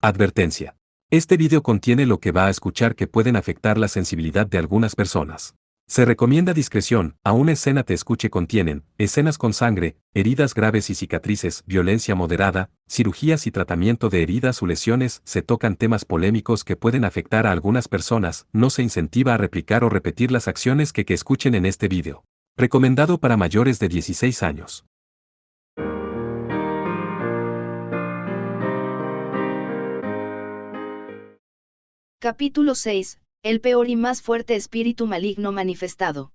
Advertencia. Este vídeo contiene lo que va a escuchar que pueden afectar la sensibilidad de algunas personas. Se recomienda discreción, aún escena te escuche contienen, escenas con sangre, heridas graves y cicatrices, violencia moderada, cirugías y tratamiento de heridas o lesiones, se tocan temas polémicos que pueden afectar a algunas personas, no se incentiva a replicar o repetir las acciones que escuchen en este vídeo. Recomendado para mayores de 16 años. Capítulo 6. El peor y más fuerte espíritu maligno manifestado.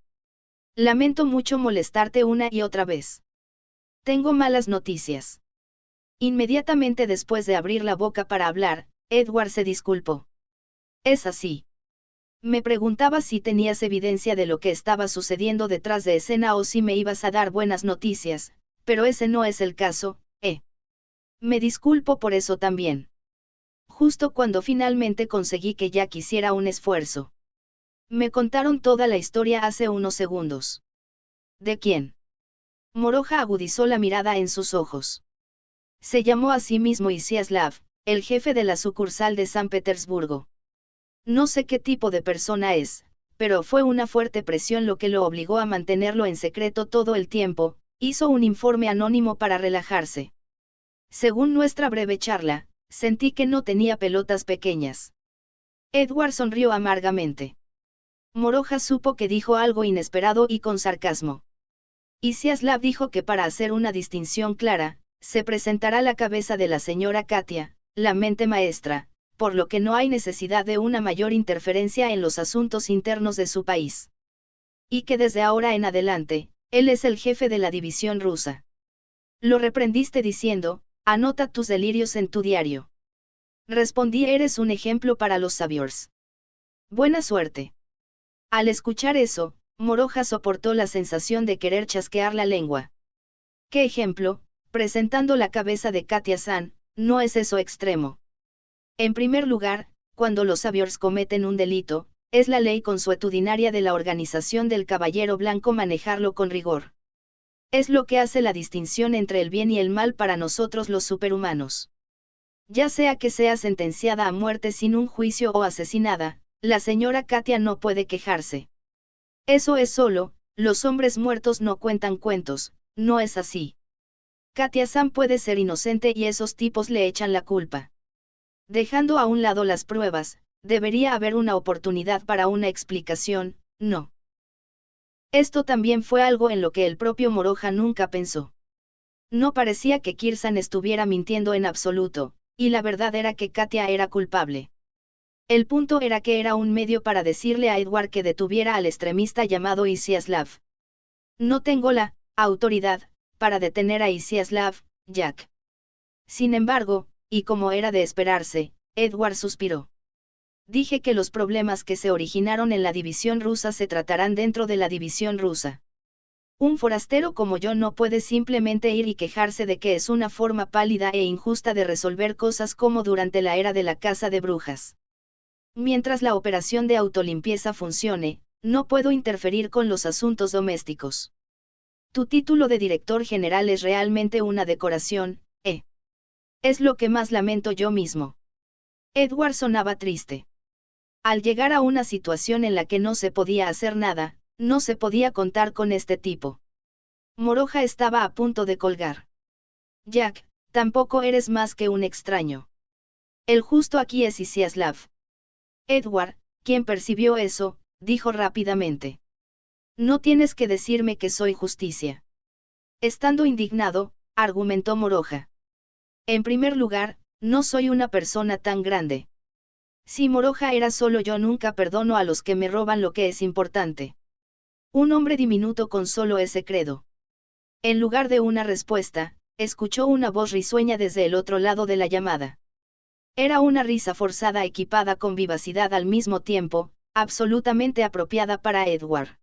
Lamento mucho molestarte una y otra vez. Tengo malas noticias. Inmediatamente después de abrir la boca para hablar, Edward se disculpó. Es así. Me preguntaba si tenías evidencia de lo que estaba sucediendo detrás de escena o si me ibas a dar buenas noticias, pero ese no es el caso, ¿eh? Me disculpo por eso también. Justo cuando finalmente conseguí que Jack hiciera un esfuerzo. Me contaron toda la historia hace unos segundos. ¿De quién? Moroja agudizó la mirada en sus ojos. Se llamó a sí mismo Isiaslav, el jefe de la sucursal de San Petersburgo. No sé qué tipo de persona es, pero fue una fuerte presión lo que lo obligó a mantenerlo en secreto todo el tiempo, hizo un informe anónimo para relajarse. Según nuestra breve charla, sentí que no tenía pelotas pequeñas. Edward sonrió amargamente. Moroja supo que dijo algo inesperado y con sarcasmo. Isiaslav dijo que para hacer una distinción clara, se presentará la cabeza de la señora Katia, la mente maestra, por lo que no hay necesidad de una mayor interferencia en los asuntos internos de su país. Y que desde ahora en adelante, él es el jefe de la división rusa. Lo reprendiste diciendo, anota tus delirios en tu diario. Respondí, eres un ejemplo para los sabios. Buena suerte. Al escuchar eso, Moroja soportó la sensación de querer chasquear la lengua. ¿Qué ejemplo? Presentando la cabeza de Katia-san, no es eso extremo. En primer lugar, cuando los sabios cometen un delito, es la ley consuetudinaria de la organización del Caballero Blanco manejarlo con rigor. Es lo que hace la distinción entre el bien y el mal para nosotros los superhumanos. Ya sea que sea sentenciada a muerte sin un juicio o asesinada, la señora Katia no puede quejarse. Eso es solo, los hombres muertos no cuentan cuentos, no es así. Katia-san puede ser inocente y esos tipos le echan la culpa. Dejando a un lado las pruebas, debería haber una oportunidad para una explicación, ¿no? Esto también fue algo en lo que el propio Moroja nunca pensó. No parecía que Kirsan estuviera mintiendo en absoluto, y la verdad era que Katia era culpable. El punto era que era un medio para decirle a Edward que detuviera al extremista llamado Isiaslav. No tengo la autoridad para detener a Isiaslav, Jack. Sin embargo, y como era de esperarse, Edward suspiró. Dije que los problemas que se originaron en la división rusa se tratarán dentro de la división rusa. Un forastero como yo no puede simplemente ir y quejarse de que es una forma pálida e injusta de resolver cosas como durante la era de la caza de brujas. Mientras la operación de autolimpieza funcione, no puedo interferir con los asuntos domésticos. Tu título de director general es realmente una decoración, ¿eh? Es lo que más lamento yo mismo. Edward sonaba triste. Al llegar a una situación en la que no se podía hacer nada, no se podía contar con este tipo. Moroja estaba a punto de colgar. Jack, tampoco eres más que un extraño. El justo aquí es Isiaslav. Edward, quien percibió eso, dijo rápidamente. No tienes que decirme que soy justicia. Estando indignado, argumentó Moroja. En primer lugar, no soy una persona tan grande. Si Moroja era solo yo, nunca perdono a los que me roban lo que es importante. Un hombre diminuto con solo ese credo. En lugar de una respuesta, escuchó una voz risueña desde el otro lado de la llamada. Era una risa forzada equipada con vivacidad al mismo tiempo, absolutamente apropiada para Edward.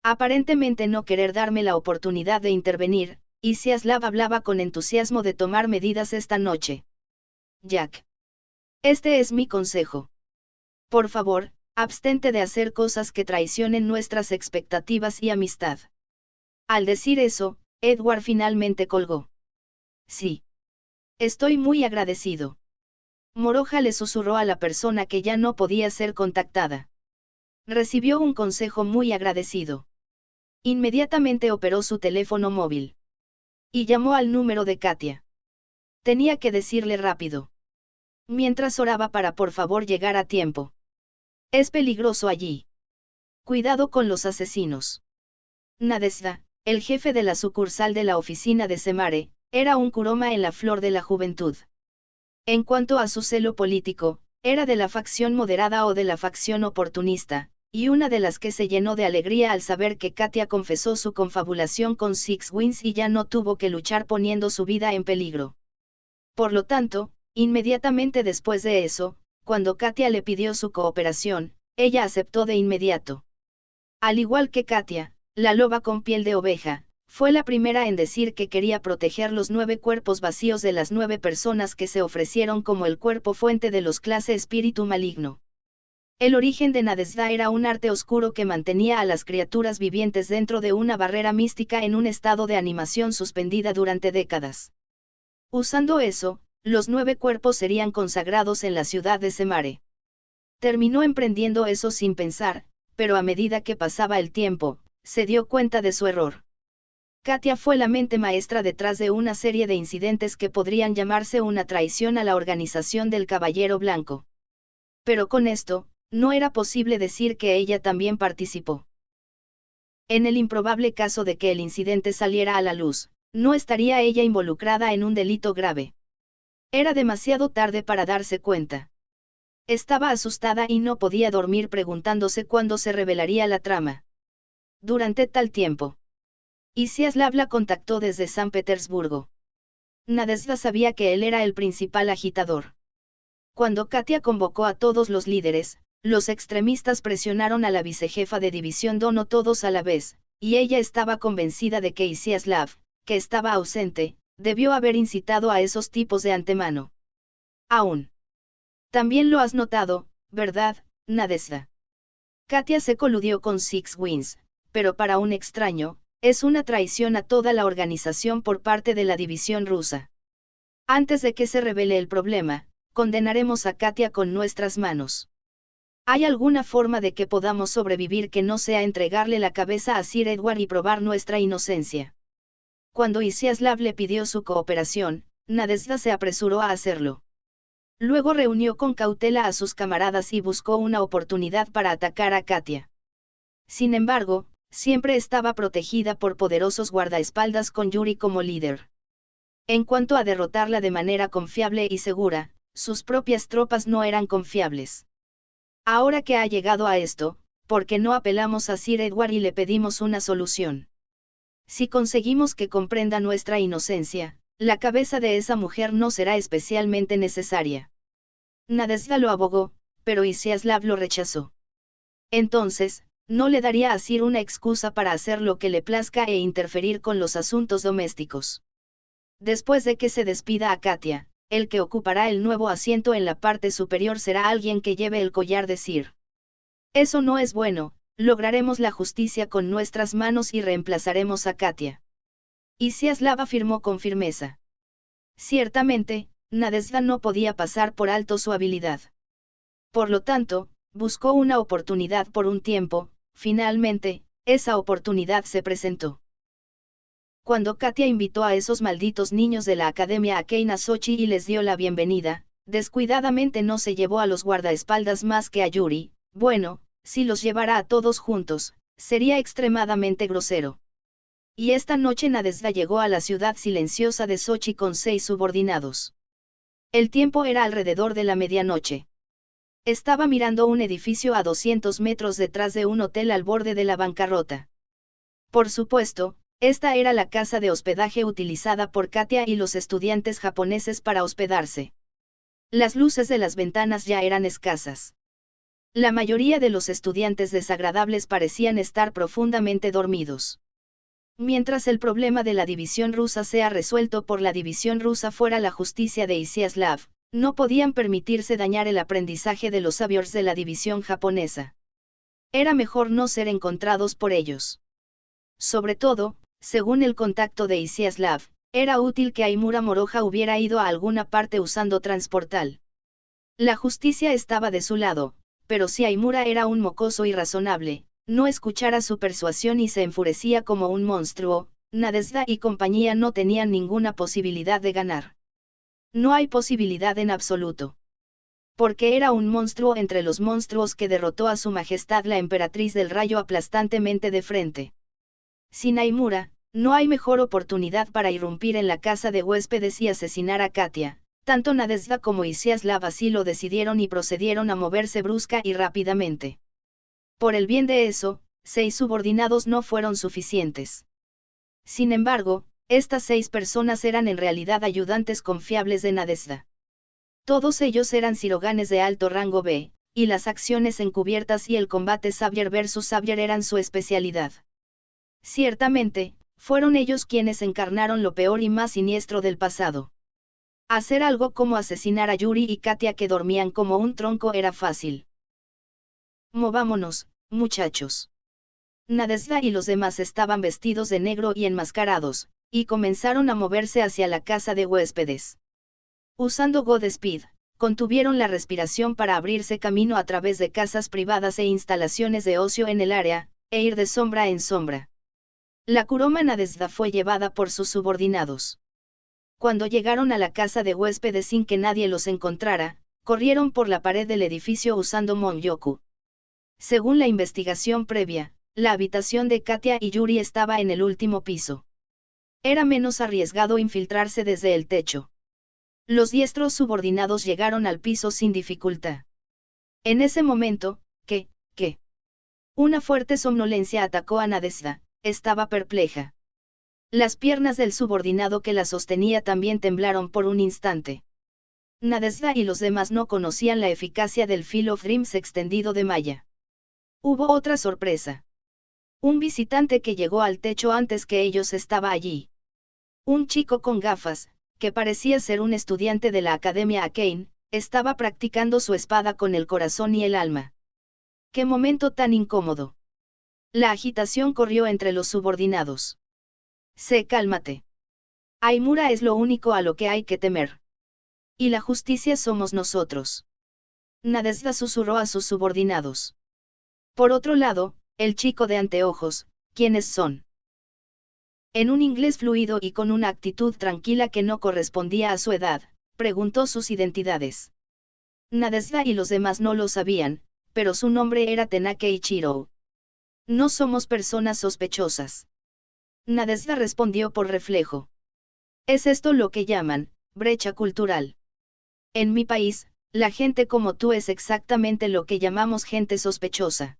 Aparentemente no querer darme la oportunidad de intervenir, Isiaslav hablaba con entusiasmo de tomar medidas esta noche. Jack. Este es mi consejo. Por favor, abstente de hacer cosas que traicionen nuestras expectativas y amistad. Al decir eso, Edward finalmente colgó. Sí. Estoy muy agradecido. Moroja le susurró a la persona que ya no podía ser contactada. Recibió un consejo muy agradecido. Inmediatamente operó su teléfono móvil. Y llamó al número de Katia. Tenía que decirle rápido. Mientras oraba para por favor llegar a tiempo. Es peligroso allí. Cuidado con los asesinos. Nadezhda, el jefe de la sucursal de la oficina de Semare, era un Kuroma en la flor de la juventud. En cuanto a su celo político, era de la facción moderada o de la facción oportunista, y una de las que se llenó de alegría al saber que Katia confesó su confabulación con Six Wins y ya no tuvo que luchar poniendo su vida en peligro. Por lo tanto, inmediatamente después de eso, cuando Katia le pidió su cooperación, ella aceptó de inmediato. Al igual que Katia, la loba con piel de oveja, fue la primera en decir que quería proteger los 9 cuerpos vacíos de las 9 personas que se ofrecieron como el cuerpo fuente de los clase espíritu maligno. El origen de Nadezhda era un arte oscuro que mantenía a las criaturas vivientes dentro de una barrera mística en un estado de animación suspendida durante décadas. Usando eso, los 9 cuerpos serían consagrados en la ciudad de Semare. Terminó emprendiendo eso sin pensar, pero a medida que pasaba el tiempo, se dio cuenta de su error. Katia fue la mente maestra detrás de una serie de incidentes que podrían llamarse una traición a la organización del Caballero Blanco. Pero con esto, no era posible decir que ella también participó. En el improbable caso de que el incidente saliera a la luz, no estaría ella involucrada en un delito grave. Era demasiado tarde para darse cuenta. Estaba asustada y no podía dormir preguntándose cuándo se revelaría la trama. Durante tal tiempo, Isiaslav la contactó desde San Petersburgo. Nadezhda sabía que él era el principal agitador. Cuando Katia convocó a todos los líderes, los extremistas presionaron a la vicejefa de división Dono todos a la vez, y ella estaba convencida de que Isiaslav, que estaba ausente, debió haber incitado a esos tipos de antemano. Aún. También lo has notado, ¿verdad, Nadezhda? Katia se coludió con Six Wins, pero para un extraño, es una traición a toda la organización por parte de la división rusa. Antes de que se revele el problema, condenaremos a Katia con nuestras manos. ¿Hay alguna forma de que podamos sobrevivir que no sea entregarle la cabeza a Sir Edward y probar nuestra inocencia? Cuando Isiaslav le pidió su cooperación, Nadezhda se apresuró a hacerlo. Luego reunió con cautela a sus camaradas y buscó una oportunidad para atacar a Katia. Sin embargo, siempre estaba protegida por poderosos guardaespaldas con Yuri como líder. En cuanto a derrotarla de manera confiable y segura, sus propias tropas no eran confiables. Ahora que ha llegado a esto, ¿por qué no apelamos a Sir Edward y le pedimos una solución? Si conseguimos que comprenda nuestra inocencia, la cabeza de esa mujer no será especialmente necesaria. Nadezhda lo abogó, pero Isiaslav lo rechazó. Entonces, no le daría a Sir una excusa para hacer lo que le plazca e interferir con los asuntos domésticos. Después de que se despida a Katia, el que ocupará el nuevo asiento en la parte superior será alguien que lleve el collar de Sir. Eso no es bueno, lograremos la justicia con nuestras manos y reemplazaremos a Katia. Isiaslav afirmó con firmeza. Ciertamente, Nadezhda no podía pasar por alto su habilidad. Por lo tanto, buscó una oportunidad por un tiempo. Finalmente, esa oportunidad se presentó. Cuando Katia invitó a esos malditos niños de la academia a Keina Sochi y les dio la bienvenida, descuidadamente no se llevó a los guardaespaldas más que a Yuri. Bueno, si los llevara a todos juntos, sería extremadamente grosero. Y esta noche Nadezhda llegó a la ciudad silenciosa de Sochi con 6 subordinados. El tiempo era alrededor de la medianoche. Estaba mirando un edificio a 200 metros detrás de un hotel al borde de la bancarrota. Por supuesto, esta era la casa de hospedaje utilizada por Katia y los estudiantes japoneses para hospedarse. Las luces de las ventanas ya eran escasas. La mayoría de los estudiantes desagradables parecían estar profundamente dormidos. Mientras el problema de la división rusa sea resuelto por la división rusa fuera la justicia de Isiaslav, no podían permitirse dañar el aprendizaje de los sabios de la división japonesa. Era mejor no ser encontrados por ellos. Sobre todo, según el contacto de Isiaslav, era útil que Aimura Moroja hubiera ido a alguna parte usando transportal. La justicia estaba de su lado, pero si Aimura era un mocoso irrazonable, no escuchara su persuasión y se enfurecía como un monstruo, Nadezhda y compañía no tenían ninguna posibilidad de ganar. No hay posibilidad en absoluto. Porque era un monstruo entre los monstruos que derrotó a su majestad la emperatriz del rayo aplastantemente de frente. Sin Aimura, no hay mejor oportunidad para irrumpir en la casa de huéspedes y asesinar a Katia. Tanto Nadezhda como Isiaslav así lo decidieron y procedieron a moverse brusca y rápidamente. Por el bien de eso, 6 subordinados no fueron suficientes. Sin embargo, estas 6 personas eran en realidad ayudantes confiables de Nadezhda. Todos ellos eran siroganes de alto rango B, y las acciones encubiertas y el combate Xavier versus Xavier eran su especialidad. Ciertamente, fueron ellos quienes encarnaron lo peor y más siniestro del pasado. Hacer algo como asesinar a Yuri y Katia que dormían como un tronco era fácil. Movámonos, muchachos. Nadezhda y los demás estaban vestidos de negro y enmascarados, y comenzaron a moverse hacia la casa de huéspedes. Usando Godspeed, contuvieron la respiración para abrirse camino a través de casas privadas e instalaciones de ocio en el área, e ir de sombra en sombra. La Kuroma Nadezhda fue llevada por sus subordinados. Cuando llegaron a la casa de huéspedes sin que nadie los encontrara, corrieron por la pared del edificio usando Monyoku. Según la investigación previa, la habitación de Katia y Yuri estaba en el último piso. Era menos arriesgado infiltrarse desde el techo. Los diestros subordinados llegaron al piso sin dificultad. En ese momento, una fuerte somnolencia atacó a Nadezhda, estaba perpleja. Las piernas del subordinado que la sostenía también temblaron por un instante. Nadezhda y los demás no conocían la eficacia del Field of Dreams extendido de Maya. Hubo otra sorpresa. Un visitante que llegó al techo antes que ellos estaba allí. Un chico con gafas, que parecía ser un estudiante de la Academia Arcane, estaba practicando su espada con el corazón y el alma. ¡Qué momento tan incómodo! La agitación corrió entre los subordinados. Cálmate. Aimura es lo único a lo que hay que temer. Y la justicia somos nosotros. Nadezhda susurró a sus subordinados. Por otro lado, el chico de anteojos, ¿quiénes son? En un inglés fluido y con una actitud tranquila que no correspondía a su edad, preguntó sus identidades. Nadezhda y los demás no lo sabían, pero su nombre era Tenake Ichiro. No somos personas sospechosas. Nadezhda respondió por reflejo. Es esto lo que llaman brecha cultural. En mi país, la gente como tú es exactamente lo que llamamos gente sospechosa.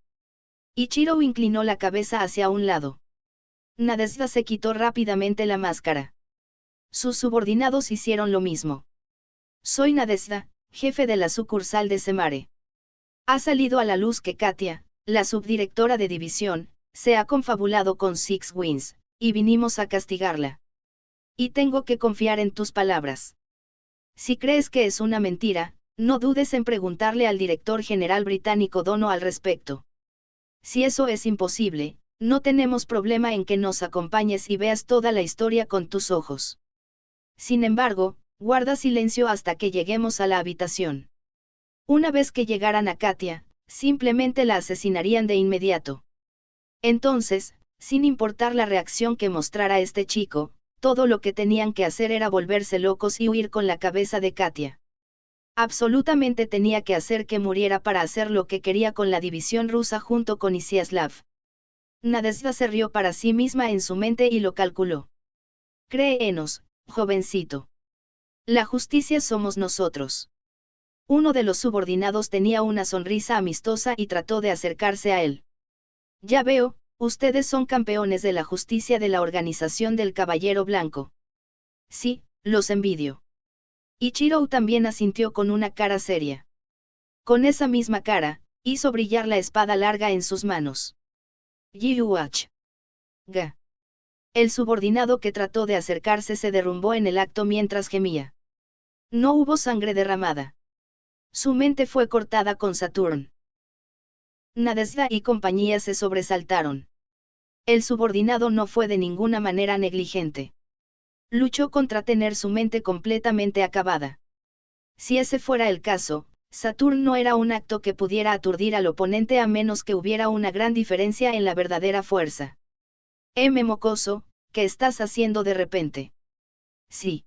Ichiro inclinó la cabeza hacia un lado. Nadezhda se quitó rápidamente la máscara. Sus subordinados hicieron lo mismo. Soy Nadezhda, jefe de la sucursal de Semare. Ha salido a la luz que Katia, la subdirectora de división, se ha confabulado con Six Wings, y vinimos a castigarla. Y tengo que confiar en tus palabras. Si crees que es una mentira, no dudes en preguntarle al director general británico Dono al respecto. Si eso es imposible, no tenemos problema en que nos acompañes y veas toda la historia con tus ojos. Sin embargo, guarda silencio hasta que lleguemos a la habitación. Una vez que llegaran a Katia, simplemente la asesinarían de inmediato. Entonces, sin importar la reacción que mostrara este chico, todo lo que tenían que hacer era volverse locos y huir con la cabeza de Katia. Absolutamente tenía que hacer que muriera para hacer lo que quería con la división rusa junto con Isiaslav. Nadezhda se rió para sí misma en su mente y lo calculó. Créenos, jovencito. La justicia somos nosotros. Uno de los subordinados tenía una sonrisa amistosa y trató de acercarse a él. Ya veo, ustedes son campeones de la justicia de la Organización del Caballero Blanco. Sí, los envidio. Ichiro también asintió con una cara seria. Con esa misma cara, hizo brillar la espada larga en sus manos. Yuach. Ga. El subordinado que trató de acercarse se derrumbó en el acto mientras gemía. No hubo sangre derramada. Su mente fue cortada con Saturn. Nadezhda y compañía se sobresaltaron. El subordinado no fue de ninguna manera negligente. Luchó contra tener su mente completamente acabada. Si ese fuera el caso, Saturn no era un acto que pudiera aturdir al oponente a menos que hubiera una gran diferencia en la verdadera fuerza. Mocoso, ¿qué estás haciendo de repente? Sí.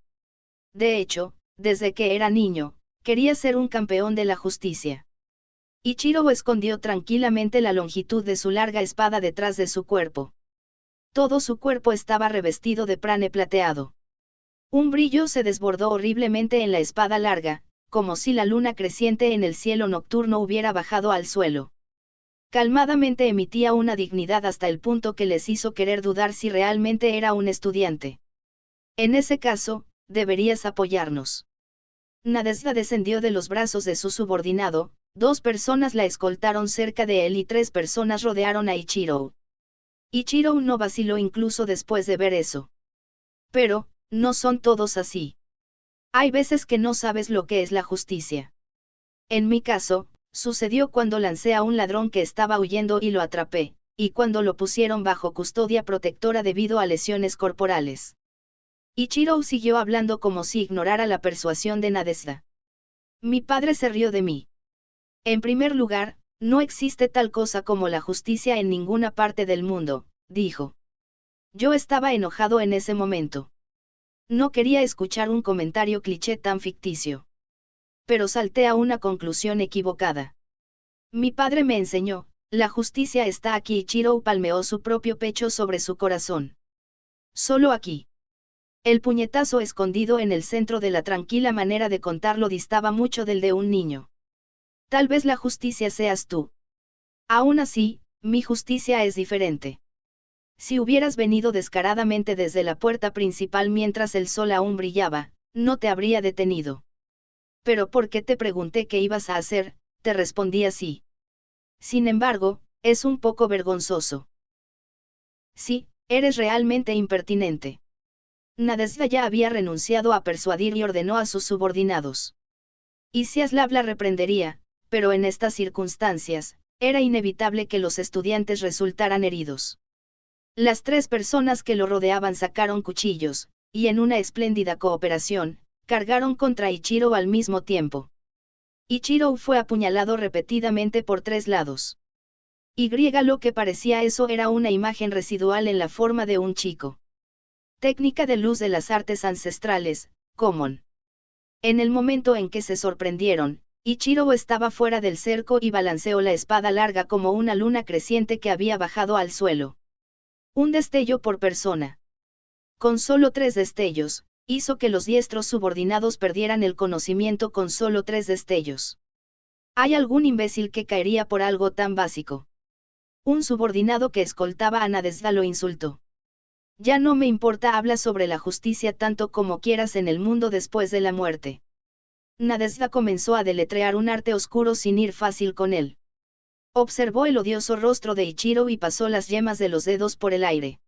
De hecho, desde que era niño, quería ser un campeón de la justicia. Ichiro escondió tranquilamente la longitud de su larga espada detrás de su cuerpo. Todo su cuerpo estaba revestido de prane plateado. Un brillo se desbordó horriblemente en la espada larga, como si la luna creciente en el cielo nocturno hubiera bajado al suelo. Calmadamente emitía una dignidad hasta el punto que les hizo querer dudar si realmente era un estudiante. En ese caso, deberías apoyarnos. Nadezhda descendió de los brazos de su subordinado, 2 personas la escoltaron cerca de él y 3 personas rodearon a Ichiro. Ichiro no vaciló incluso después de ver eso. Pero, no son todos así. Hay veces que no sabes lo que es la justicia. En mi caso, sucedió cuando lancé a un ladrón que estaba huyendo y lo atrapé, y cuando lo pusieron bajo custodia protectora debido a lesiones corporales. Ichiro siguió hablando como si ignorara la persuasión de Nadezhda. Mi padre se rió de mí. En primer lugar, no existe tal cosa como la justicia en ninguna parte del mundo, dijo. Yo estaba enojado en ese momento. No quería escuchar un comentario cliché tan ficticio. Pero salté a una conclusión equivocada. Mi padre me enseñó, la justicia está aquí. Ichiro palmeó su propio pecho sobre su corazón. Solo aquí. El puñetazo escondido en el centro de la tranquila manera de contarlo distaba mucho del de un niño. Tal vez la justicia seas tú. Aún así, mi justicia es diferente. Si hubieras venido descaradamente desde la puerta principal mientras el sol aún brillaba, no te habría detenido. Pero porque te pregunté qué ibas a hacer, te respondí así. Sin embargo, es un poco vergonzoso. Sí, eres realmente impertinente. Nadezhda ya había renunciado a persuadir y ordenó a sus subordinados. Isiaslav la reprendería, pero en estas circunstancias, era inevitable que los estudiantes resultaran heridos. Las 3 personas que lo rodeaban sacaron cuchillos, y en una espléndida cooperación, cargaron contra Ichiro al mismo tiempo. Ichiro fue apuñalado repetidamente por 3 lados. Lo que parecía eso era una imagen residual en la forma de un chico. Técnica de luz de las artes ancestrales, Common. En el momento en que se sorprendieron, Ichiro estaba fuera del cerco y balanceó la espada larga como una luna creciente que había bajado al suelo. Un destello por persona. Con solo 3 destellos, hizo que los diestros subordinados perdieran el conocimiento con solo 3 destellos. ¿Hay algún imbécil que caería por algo tan básico? Un subordinado que escoltaba a Nadezhda lo insultó. Ya no me importa, habla sobre la justicia tanto como quieras en el mundo después de la muerte. Nadezhda comenzó a deletrear un arte oscuro sin ir fácil con él. Observó el odioso rostro de Ichiro y pasó las yemas de los dedos por el aire.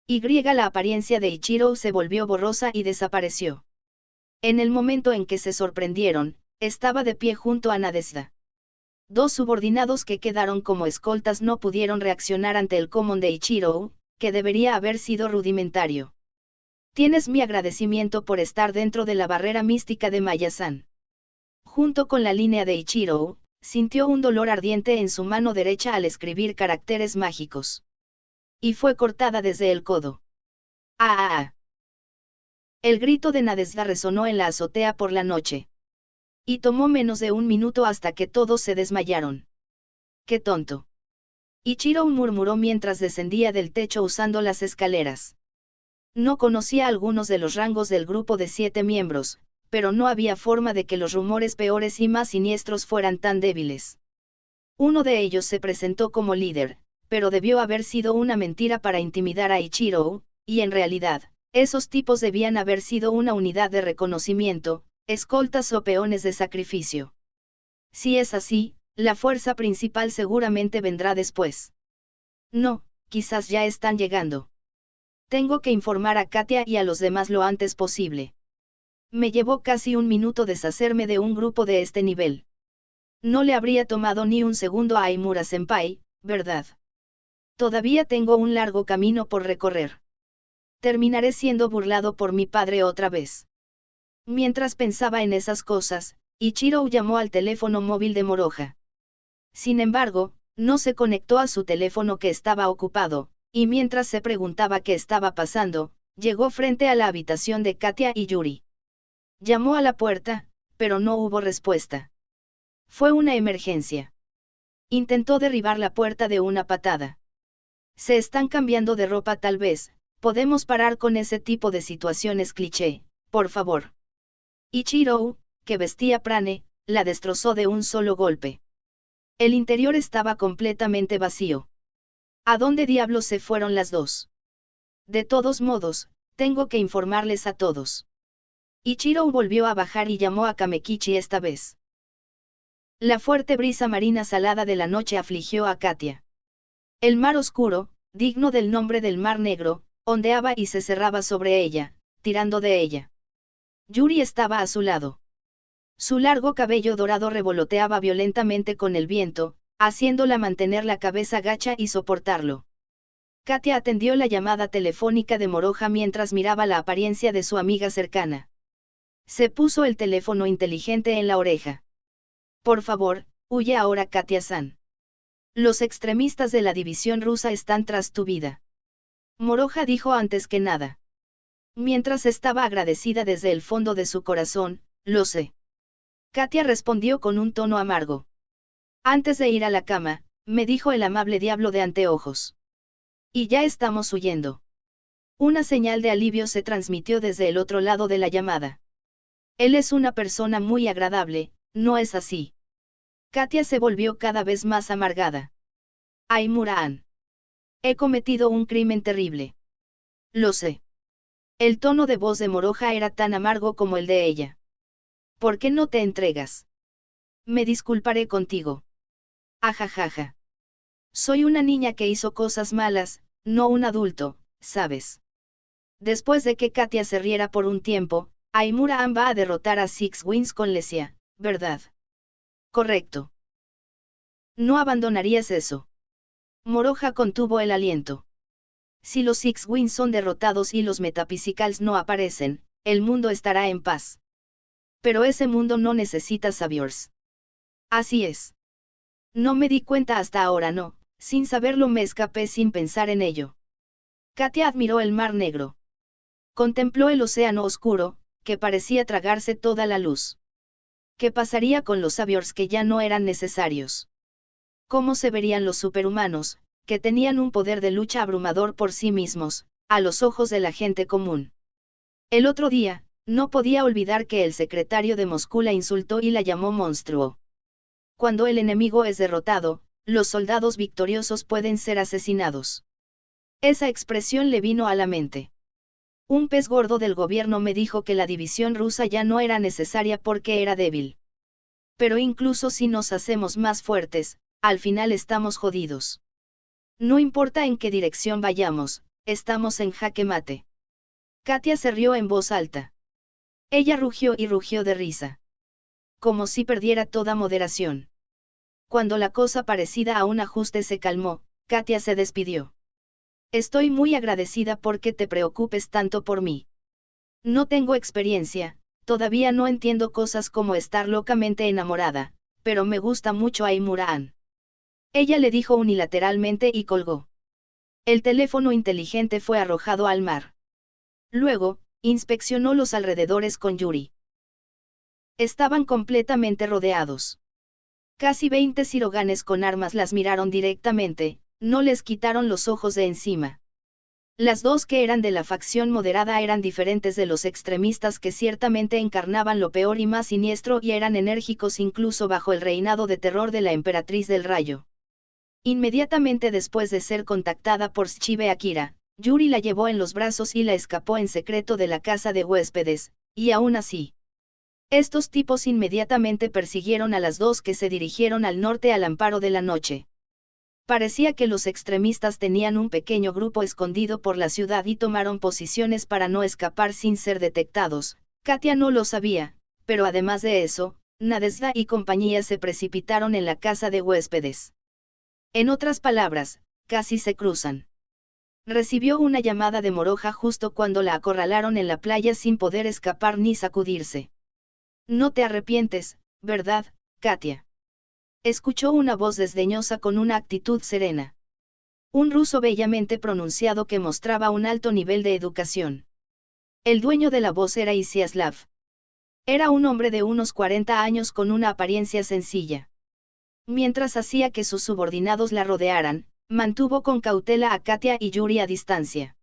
La apariencia de Ichiro se volvió borrosa y desapareció. En el momento en que se sorprendieron, estaba de pie junto a Nadezhda. 2 subordinados que quedaron como escoltas no pudieron reaccionar ante el common de Ichiro, que debería haber sido rudimentario. Tienes mi agradecimiento por estar dentro de la barrera mística de Maya-san. Junto con la línea de Ichiro, sintió un dolor ardiente en su mano derecha al escribir caracteres mágicos. Y fue cortada desde el codo. ¡Ah! El grito de Nadezhda resonó en la azotea por la noche. Y tomó menos de un minuto hasta que todos se desmayaron. ¡Qué tonto! Ichiro murmuró mientras descendía del techo usando las escaleras. No conocía algunos de los rangos del grupo de 7 miembros, pero no había forma de que los rumores peores y más siniestros fueran tan débiles. Uno de ellos se presentó como líder, pero debió haber sido una mentira para intimidar a Ichiro, y en realidad, esos tipos debían haber sido una unidad de reconocimiento, escoltas o peones de sacrificio. Si es así, la fuerza principal seguramente vendrá después. No, quizás ya están llegando. Tengo que informar a Katia y a los demás lo antes posible. Me llevó casi un minuto deshacerme de un grupo de este nivel. No le habría tomado ni un segundo a Aimura-senpai, ¿verdad? Todavía tengo un largo camino por recorrer. Terminaré siendo burlado por mi padre otra vez. Mientras pensaba en esas cosas, Ichiro llamó al teléfono móvil de Moroha. Sin embargo, no se conectó a su teléfono que estaba ocupado, y mientras se preguntaba qué estaba pasando, llegó frente a la habitación de Katia y Yuri. Llamó a la puerta, pero no hubo respuesta. Fue una emergencia. Intentó derribar la puerta de una patada. Se están cambiando de ropa tal vez, podemos parar con ese tipo de situaciones cliché, por favor. Ichiro, que vestía prane, la destrozó de un solo golpe. El interior estaba completamente vacío. ¿A dónde diablos se fueron las dos? De todos modos, tengo que informarles a todos. Ichiro volvió a bajar y llamó a Kamekichi esta vez. La fuerte brisa marina salada de la noche afligió a Katia. El mar oscuro, digno del nombre del Mar Negro, ondeaba y se cerraba sobre ella, tirando de ella. Yuri estaba a su lado. Su largo cabello dorado revoloteaba violentamente con el viento, haciéndola mantener la cabeza gacha y soportarlo. Katia atendió la llamada telefónica de Moroha mientras miraba la apariencia de su amiga cercana. Se puso el teléfono inteligente en la oreja. Por favor, huye ahora, Katia-san. Los extremistas de la división rusa están tras tu vida. Moroha dijo antes que nada. Mientras estaba agradecida desde el fondo de su corazón, lo sé. Katia respondió con un tono amargo. Antes de ir a la cama, me dijo el amable diablo de anteojos. Y ya estamos huyendo. Una señal de alivio se transmitió desde el otro lado de la llamada. Él es una persona muy agradable, ¿no es así? Katia se volvió cada vez más amargada. Aimura-an. He cometido un crimen terrible. Lo sé. El tono de voz de Moroha era tan amargo como el de ella. ¿Por qué no te entregas? Me disculparé contigo. Ajajaja. Soy una niña que hizo cosas malas, no un adulto, ¿sabes? Después de que Katia se riera por un tiempo, Aimura-an va a derrotar a Six Wings con Lesia, ¿verdad? Correcto. No abandonarías eso. Moroha contuvo el aliento. Si los Six Wings son derrotados y los Metaphysicals no aparecen, el mundo estará en paz. Pero ese mundo no necesita saviors. Así es. No me di cuenta hasta ahora, no, sin saberlo me escapé sin pensar en ello. Katia admiró el Mar Negro. Contempló el océano oscuro, que parecía tragarse toda la luz. ¿Qué pasaría con los saviors que ya no eran necesarios? ¿Cómo se verían los superhumanos, que tenían un poder de lucha abrumador por sí mismos, a los ojos de la gente común? El otro día, no podía olvidar que el secretario de Moscú la insultó y la llamó monstruo. Cuando el enemigo es derrotado, los soldados victoriosos pueden ser asesinados. Esa expresión le vino a la mente. Un pez gordo del gobierno me dijo que la división rusa ya no era necesaria porque era débil. Pero incluso si nos hacemos más fuertes, al final estamos jodidos. No importa en qué dirección vayamos, estamos en jaque mate. Katia se rió en voz alta. Ella rugió y rugió de risa. Como si perdiera toda moderación. Cuando la cosa parecida a un ajuste se calmó, Katia se despidió. Estoy muy agradecida porque te preocupes tanto por mí. No tengo experiencia, todavía no entiendo cosas como estar locamente enamorada, pero me gusta mucho Aimura-an. Ella le dijo unilateralmente y colgó. El teléfono inteligente fue arrojado al mar. Luego, inspeccionó los alrededores con Yuri. Estaban completamente rodeados. Casi 20 siroganes con armas las miraron directamente, no les quitaron los ojos de encima. Las dos que eran de la facción moderada eran diferentes de los extremistas que ciertamente encarnaban lo peor y más siniestro y eran enérgicos incluso bajo el reinado de terror de la emperatriz del rayo. Inmediatamente después de ser contactada por Shibe Akira, Yuri la llevó en los brazos y la escapó en secreto de la casa de huéspedes, y aún así. Estos tipos inmediatamente persiguieron a las dos que se dirigieron al norte al amparo de la noche. Parecía que los extremistas tenían un pequeño grupo escondido por la ciudad y tomaron posiciones para no escapar sin ser detectados. Katia no lo sabía, pero además de eso, Nadezhda y compañía se precipitaron en la casa de huéspedes. En otras palabras, casi se cruzan. Recibió una llamada de Moroha justo cuando la acorralaron en la playa sin poder escapar ni sacudirse. No te arrepientes, ¿verdad, Katia? Escuchó una voz desdeñosa con una actitud serena. Un ruso bellamente pronunciado que mostraba un alto nivel de educación. El dueño de la voz era Isiaslav. Era un hombre de unos 40 años con una apariencia sencilla. Mientras hacía que sus subordinados la rodearan, mantuvo con cautela a Katia y Yuri a distancia.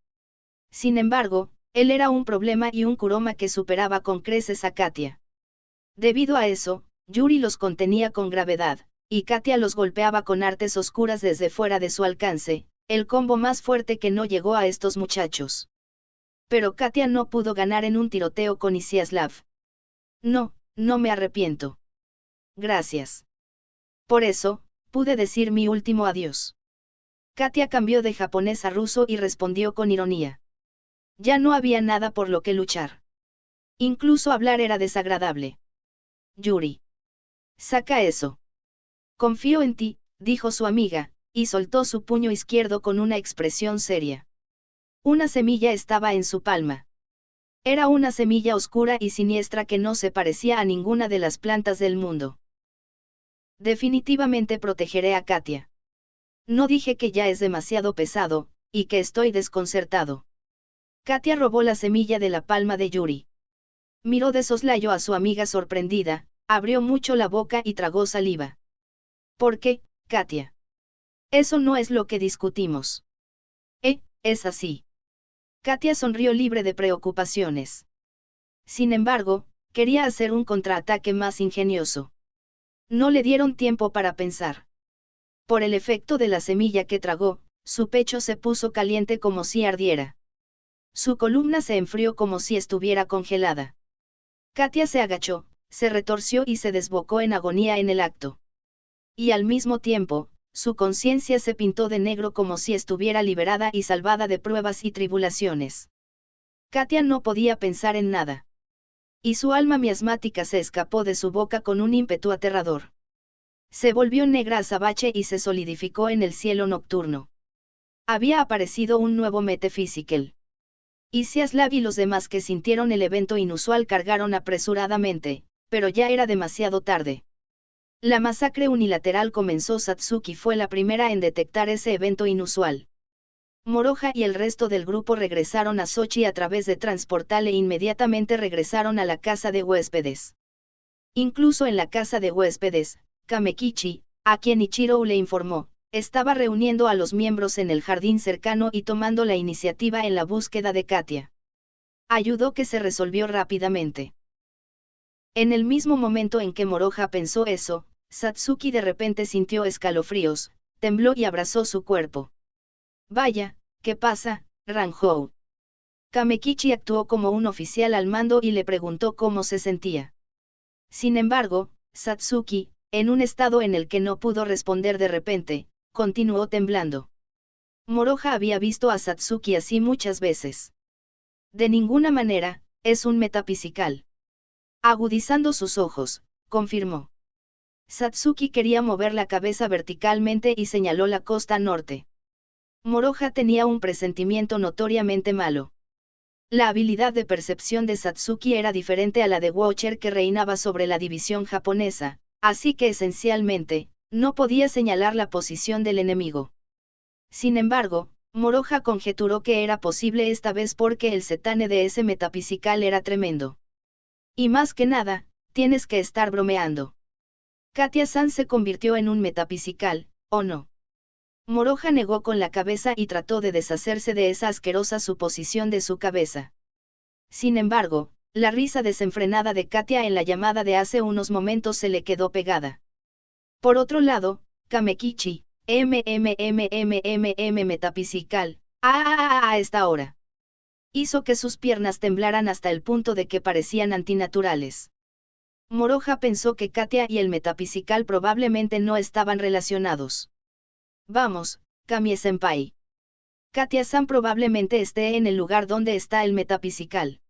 Sin embargo, él era un problema y un Kuroma que superaba con creces a Katia. Debido a eso, Yuri los contenía con gravedad, y Katia los golpeaba con artes oscuras desde fuera de su alcance, el combo más fuerte que no llegó a estos muchachos. Pero Katia no pudo ganar en un tiroteo con Isiaslav. No, no me arrepiento. Gracias. Por eso, pude decir mi último adiós. Katia cambió de japonés a ruso y respondió con ironía. Ya no había nada por lo que luchar. Incluso hablar era desagradable. Yuri. Saca eso. Confío en ti, dijo su amiga, y soltó su puño izquierdo con una expresión seria. Una semilla estaba en su palma. Era una semilla oscura y siniestra que no se parecía a ninguna de las plantas del mundo. Definitivamente protegeré a Katia. No dije que ya es demasiado pesado, y que estoy desconcertado. Katia robó la semilla de la palma de Yuri. Miró de soslayo a su amiga sorprendida, abrió mucho la boca y tragó saliva. ¿Por qué, Katia? Eso no es lo que discutimos. Es así. Katia sonrió libre de preocupaciones. Sin embargo, quería hacer un contraataque más ingenioso. No le dieron tiempo para pensar. Por el efecto de la semilla que tragó, su pecho se puso caliente como si ardiera. Su columna se enfrió como si estuviera congelada. Katia se agachó, se retorció y se desbocó en agonía en el acto. Y al mismo tiempo, su conciencia se pintó de negro como si estuviera liberada y salvada de pruebas y tribulaciones. Katia no podía pensar en nada. Y su alma miasmática se escapó de su boca con un ímpetu aterrador. Se volvió negra azabache y se solidificó en el cielo nocturno. Había aparecido un nuevo metaphysical. Isiaslav y los demás que sintieron el evento inusual cargaron apresuradamente, pero ya era demasiado tarde. La masacre unilateral comenzó. Satsuki fue la primera en detectar ese evento inusual. Moroha y el resto del grupo regresaron a Sochi a través de Transportal e inmediatamente regresaron a la casa de huéspedes. Incluso en la casa de huéspedes, Kamekichi, a quien Ichiro le informó, estaba reuniendo a los miembros en el jardín cercano y tomando la iniciativa en la búsqueda de Katia. Ayudó que se resolvió rápidamente. En el mismo momento en que Moroha pensó eso, Satsuki de repente sintió escalofríos, tembló y abrazó su cuerpo. Vaya, ¿qué pasa, Ranjou? Kamekichi actuó como un oficial al mando y le preguntó cómo se sentía. Sin embargo, Satsuki, en un estado en el que no pudo responder de repente, continuó temblando. Moroha había visto a Satsuki así muchas veces. De ninguna manera, es un metaphysical. Agudizando sus ojos, confirmó. Satsuki quería mover la cabeza verticalmente y señaló la costa norte. Moroha tenía un presentimiento notoriamente malo. La habilidad de percepción de Satsuki era diferente a la de Watcher que reinaba sobre la división japonesa, así que esencialmente, no podía señalar la posición del enemigo. Sin embargo, Moroha conjeturó que era posible esta vez porque el setane de ese metaphysical era tremendo. Y más que nada, tienes que estar bromeando. Katia-san se convirtió en un metaphysical, ¿o no? Moroha negó con la cabeza y trató de deshacerse de esa asquerosa suposición de su cabeza. Sin embargo, la risa desenfrenada de Katia en la llamada de hace unos momentos se le quedó pegada. Por otro lado, Kamekichi, metaphysical, a esta hora. Hizo que sus piernas temblaran hasta el punto de que parecían antinaturales. Moroha pensó que Katia y el metaphysical probablemente no estaban relacionados. Vamos, Kami-senpai. Katia-san probablemente esté en el lugar donde está el metaphysical.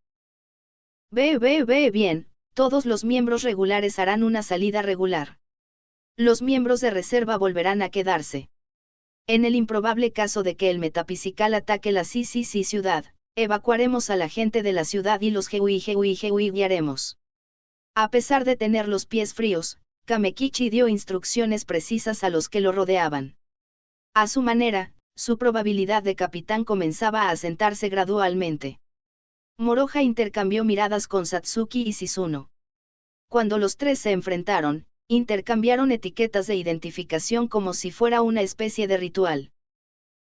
Ve bien, todos los miembros regulares harán una salida regular. Los miembros de reserva volverán a quedarse. En el improbable caso de que el metaphysical ataque la ciudad, evacuaremos a la gente de la ciudad y los Geui guiaremos. A pesar de tener los pies fríos, Kamekichi dio instrucciones precisas a los que lo rodeaban. A su manera, su probabilidad de capitán comenzaba a asentarse gradualmente. Moroha intercambió miradas con Satsuki y Shizuno. Cuando los tres se enfrentaron, intercambiaron etiquetas de identificación como si fuera una especie de ritual.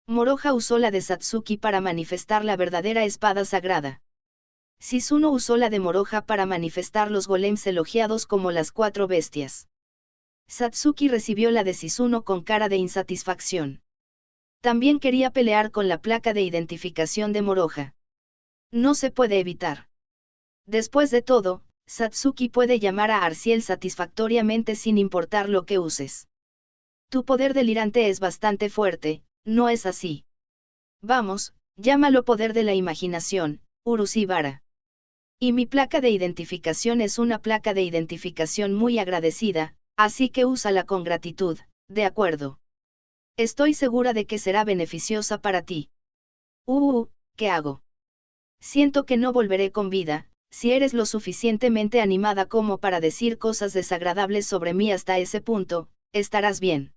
Moroha usó la de Satsuki para manifestar la verdadera espada sagrada. Shizuno usó la de Moroha para manifestar los golems elogiados como las 4 bestias. Satsuki recibió la de Shizuno con cara de insatisfacción. También quería pelear con la placa de identificación de Moroha. No se puede evitar. Después de todo, Satsuki puede llamar a Arciel satisfactoriamente sin importar lo que uses. Tu poder delirante es bastante fuerte, ¿no es así? Vamos, llámalo poder de la imaginación, Urushibara. Y mi placa de identificación es una placa de identificación muy agradecida, así que úsala con gratitud, ¿de acuerdo? Estoy segura de que será beneficiosa para ti. ¿Qué hago? Siento que no volveré con vida, si eres lo suficientemente animada como para decir cosas desagradables sobre mí hasta ese punto, estarás bien.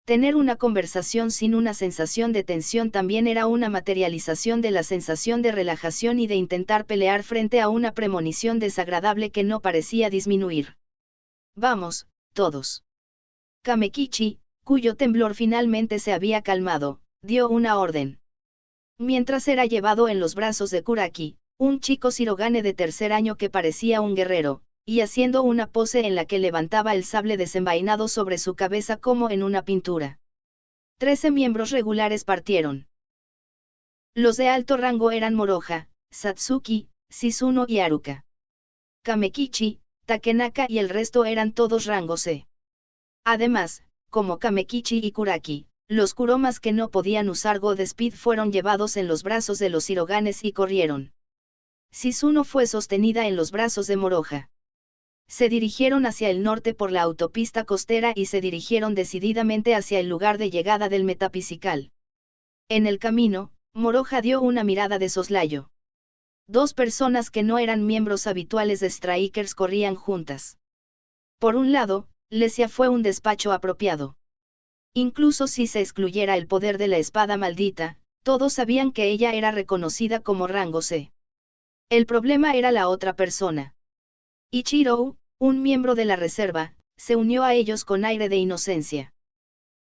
Tener una conversación sin una sensación de tensión también era una materialización de la sensación de relajación y de intentar pelear frente a una premonición desagradable que no parecía disminuir. Vamos, todos. Kamekichi, cuyo temblor finalmente se había calmado, dio una orden. Mientras era llevado en los brazos de Kuraki, un chico shirogane de 3er año que parecía un guerrero, y haciendo una pose en la que levantaba el sable desenvainado sobre su cabeza como en una pintura. 13 miembros regulares partieron. Los de alto rango eran Moroha, Satsuki, Shizuno y Haruka. Kamekichi, Takenaka y el resto eran todos rango C. Además, como Kamekichi y Kuraki, los kuromas que no podían usar God Speed fueron llevados en los brazos de los hiroganes y corrieron. Shizuno fue sostenida en los brazos de Moroha. Se dirigieron hacia el norte por la autopista costera y se dirigieron decididamente hacia el lugar de llegada del metaphysical. En el camino, Moroha dio una mirada de soslayo. 2 personas que no eran miembros habituales de Strikers corrían juntas. Por un lado, Lesia fue un despacho apropiado. Incluso si se excluyera el poder de la espada maldita, todos sabían que ella era reconocida como rango C. El problema era la otra persona. Ichiro, un miembro de la reserva, se unió a ellos con aire de inocencia.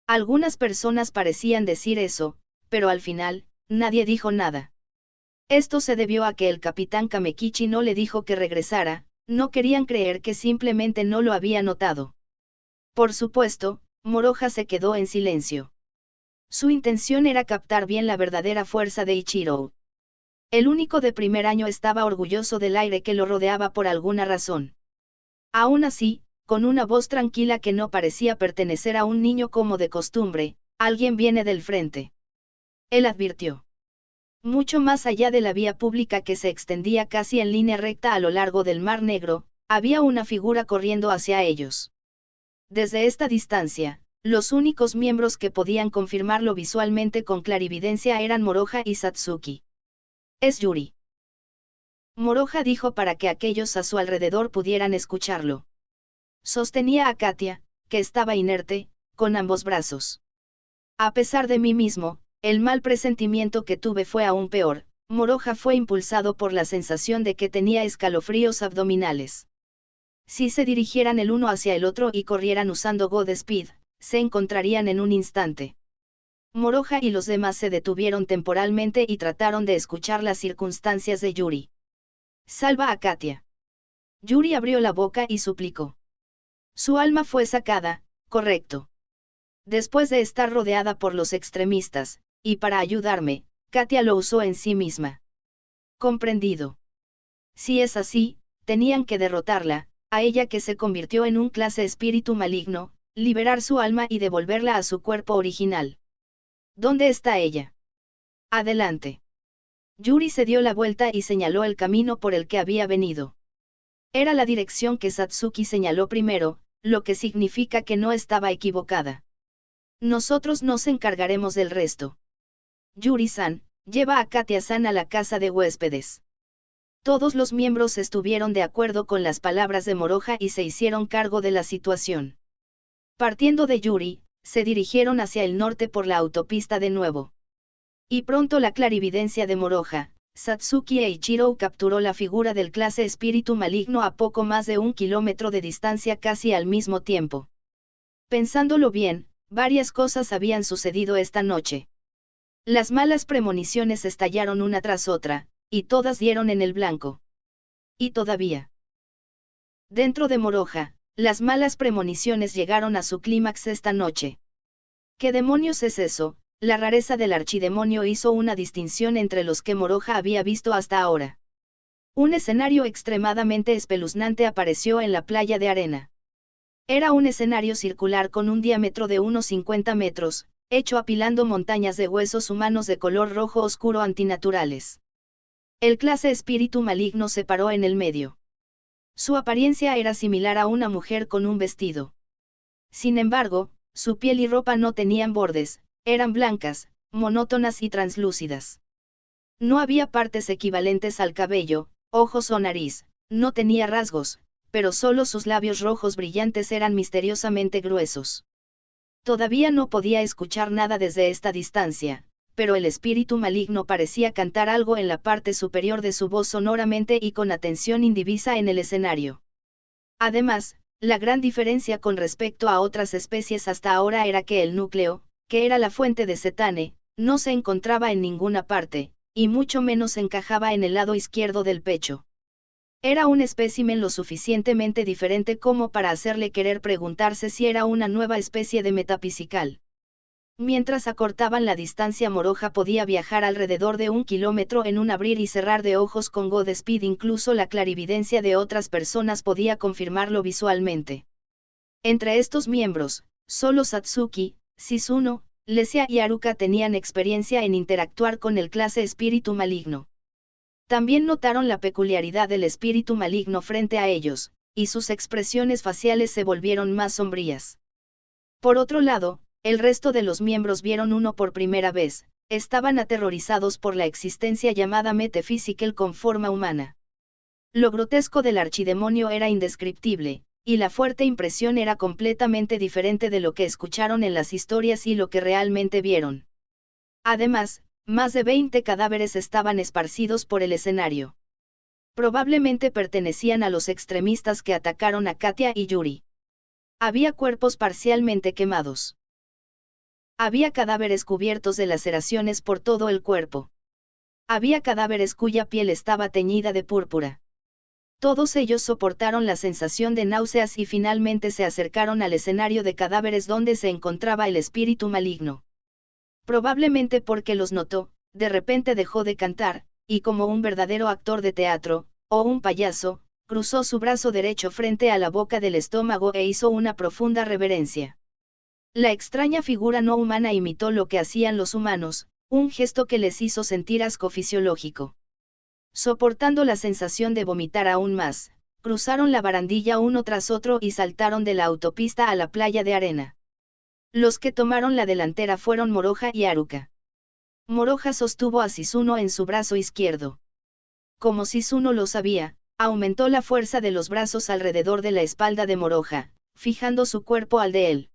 Algunas personas parecían decir eso, pero al final, nadie dijo nada. Esto se debió a que el capitán Kamekichi no le dijo que regresara, no querían creer que simplemente no lo había notado. Por supuesto, Moroha se quedó en silencio. Su intención era captar bien la verdadera fuerza de Ichiro. El único de 1er año estaba orgulloso del aire que lo rodeaba por alguna razón. Aún así, con una voz tranquila que no parecía pertenecer a un niño como de costumbre, alguien viene del frente. Él advirtió. Mucho más allá de la vía pública que se extendía casi en línea recta a lo largo del Mar Negro, había una figura corriendo hacia ellos. Desde esta distancia, los únicos miembros que podían confirmarlo visualmente con clarividencia eran Moroha y Satsuki. Es Yuri. Moroha dijo para que aquellos a su alrededor pudieran escucharlo. Sostenía a Katia, que estaba inerte, con ambos brazos. A pesar de mí mismo, el mal presentimiento que tuve fue aún peor. Moroha fue impulsado por la sensación de que tenía escalofríos abdominales. Si se dirigieran el uno hacia el otro y corrieran usando God Speed, se encontrarían en un instante. Moroha y los demás se detuvieron temporalmente y trataron de escuchar las circunstancias de Yuri. Salva a Katia. Yuri abrió la boca y suplicó. Su alma fue sacada, correcto. Después de estar rodeada por los extremistas, y para ayudarme, Katia lo usó en sí misma. Comprendido. Si es así, tenían que derrotarla, a ella que se convirtió en un clase espíritu maligno, liberar su alma y devolverla a su cuerpo original. ¿Dónde está ella? Adelante. Yuri se dio la vuelta y señaló el camino por el que había venido. Era la dirección que Satsuki señaló primero, lo que significa que no estaba equivocada. Nosotros nos encargaremos del resto. Yuri-san, lleva a Katia-san a la casa de huéspedes. Todos los miembros estuvieron de acuerdo con las palabras de Moroja y se hicieron cargo de la situación. Partiendo de Yuri, se dirigieron hacia el norte por la autopista de nuevo. Y pronto la clarividencia de Moroja, Satsuki e Ichiro capturó la figura del clase espíritu maligno a poco más de 1 kilómetro de distancia casi al mismo tiempo. Pensándolo bien, varias cosas habían sucedido esta noche. Las malas premoniciones estallaron una tras otra, y todas dieron en el blanco. Y todavía. Dentro de Moroja, las malas premoniciones llegaron a su clímax esta noche. ¿Qué demonios es eso? La rareza del archidemonio hizo una distinción entre los que Moroja había visto hasta ahora. Un escenario extremadamente espeluznante apareció en la playa de arena. Era un escenario circular con un diámetro de unos 50 metros, hecho apilando montañas de huesos humanos de color rojo oscuro antinaturales. El clase espíritu maligno se paró en el medio. Su apariencia era similar a una mujer con un vestido. Sin embargo, su piel y ropa no tenían bordes, eran blancas, monótonas y translúcidas. No había partes equivalentes al cabello, ojos o nariz, no tenía rasgos, pero solo sus labios rojos brillantes eran misteriosamente gruesos. Todavía no podía escuchar nada desde esta distancia, pero el espíritu maligno parecía cantar algo en la parte superior de su voz sonoramente y con atención indivisa en el escenario. Además, la gran diferencia con respecto a otras especies hasta ahora era que el núcleo, que era la fuente de cetane, no se encontraba en ninguna parte, y mucho menos encajaba en el lado izquierdo del pecho. Era un espécimen lo suficientemente diferente como para hacerle querer preguntarse si era una nueva especie de metapisical. Mientras acortaban la distancia, Moroja podía viajar alrededor de 1 kilómetro en un abrir y cerrar de ojos con Godspeed. Incluso la clarividencia de otras personas podía confirmarlo visualmente. Entre estos miembros, solo Satsuki, Shizuno, Lesia y Haruka tenían experiencia en interactuar con el clase espíritu maligno. También notaron la peculiaridad del espíritu maligno frente a ellos, y sus expresiones faciales se volvieron más sombrías. Por otro lado, el resto de los miembros vieron uno por primera vez, estaban aterrorizados por la existencia llamada Metaphysical con forma humana. Lo grotesco del archidemonio era indescriptible, y la fuerte impresión era completamente diferente de lo que escucharon en las historias y lo que realmente vieron. Además, más de 20 cadáveres estaban esparcidos por el escenario. Probablemente pertenecían a los extremistas que atacaron a Katia y Yuri. Había cuerpos parcialmente quemados. Había cadáveres cubiertos de laceraciones por todo el cuerpo. Había cadáveres cuya piel estaba teñida de púrpura. Todos ellos soportaron la sensación de náuseas y finalmente se acercaron al escenario de cadáveres donde se encontraba el espíritu maligno. Probablemente porque los notó, de repente dejó de cantar, y como un verdadero actor de teatro, o un payaso, cruzó su brazo derecho frente a la boca del estómago e hizo una profunda reverencia. La extraña figura no humana imitó lo que hacían los humanos, un gesto que les hizo sentir asco fisiológico. Soportando la sensación de vomitar aún más, cruzaron la barandilla uno tras otro y saltaron de la autopista a la playa de arena. Los que tomaron la delantera fueron Moroja y Haruka. Moroja sostuvo a Shizuno en su brazo izquierdo. Como Shizuno lo sabía, aumentó la fuerza de los brazos alrededor de la espalda de Moroja, fijando su cuerpo al de él.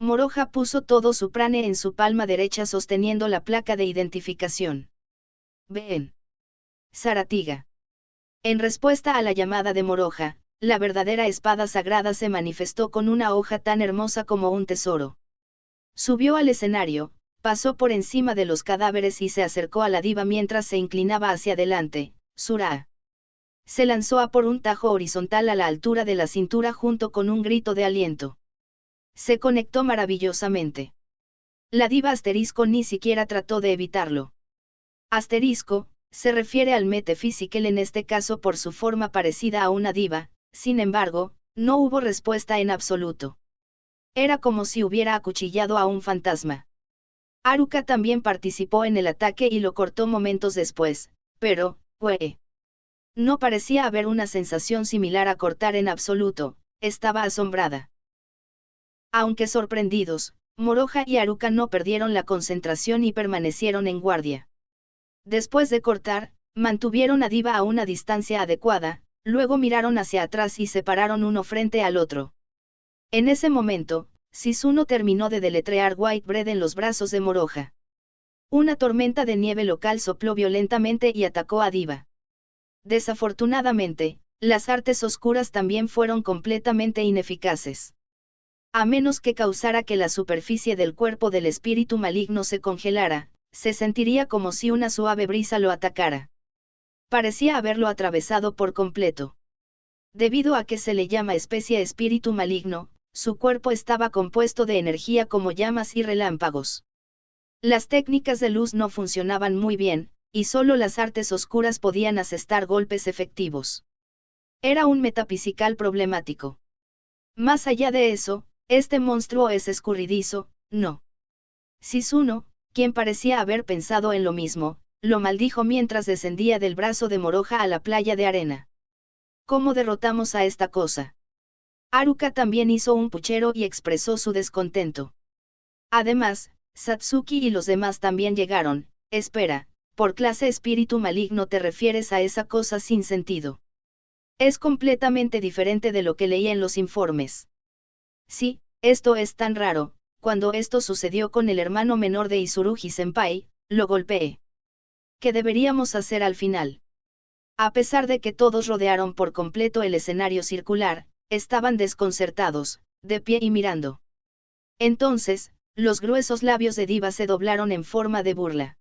Moroja puso todo su prane en su palma derecha sosteniendo la placa de identificación. Ven. Saratiga. En respuesta a la llamada de Moroja, la verdadera espada sagrada se manifestó con una hoja tan hermosa como un tesoro. Subió al escenario, pasó por encima de los cadáveres y se acercó a la diva mientras se inclinaba hacia adelante. Sura. Se lanzó a por un tajo horizontal a la altura de la cintura junto con un grito de aliento. Se conectó maravillosamente. La diva asterisco ni siquiera trató de evitarlo. Asterisco, se refiere al metaphysical en este caso por su forma parecida a una diva, sin embargo, no hubo respuesta en absoluto. Era como si hubiera acuchillado a un fantasma. Haruka también participó en el ataque y lo cortó momentos después, pero, no parecía haber una sensación similar a cortar en absoluto, estaba asombrada. Aunque sorprendidos, Moroja y Haruka no perdieron la concentración y permanecieron en guardia. Después de cortar, Mantuvieron a Diva a una distancia adecuada, luego miraron hacia atrás y se pararon uno frente al otro. En ese momento, Sisuno terminó de deletrear White Bread en los brazos de Moroja. Una tormenta de nieve local sopló violentamente y atacó a Diva. Desafortunadamente, las artes oscuras también fueron completamente ineficaces. A menos que causara que la superficie del cuerpo del espíritu maligno se congelara, se sentiría como si una suave brisa lo atacara. Parecía haberlo atravesado por completo. Debido a que se le llama especie espíritu maligno, su cuerpo estaba compuesto de energía como llamas y relámpagos. Las técnicas de luz no funcionaban muy bien, y solo las artes oscuras podían asestar golpes efectivos. Era un metafísical problemático. Más allá de eso, este monstruo es escurridizo, ¿no? Sisuno, quien parecía haber pensado en lo mismo, lo maldijo mientras descendía del brazo de Moroja a la playa de arena. ¿Cómo derrotamos a esta cosa? Haruka también hizo un puchero y expresó su descontento. Además, Satsuki y los demás también llegaron. Espera, ¿por clase espíritu maligno te refieres a esa cosa sin sentido? Es completamente diferente de lo que leí en los informes. Sí, esto es tan raro. Cuando esto sucedió con el hermano menor de Izurugi-senpai, lo golpeé. ¿Qué deberíamos hacer al final? A pesar de que todos rodearon por completo el escenario circular, estaban desconcertados, de pie y mirando. Entonces, los gruesos labios de Diva se doblaron en forma de burla.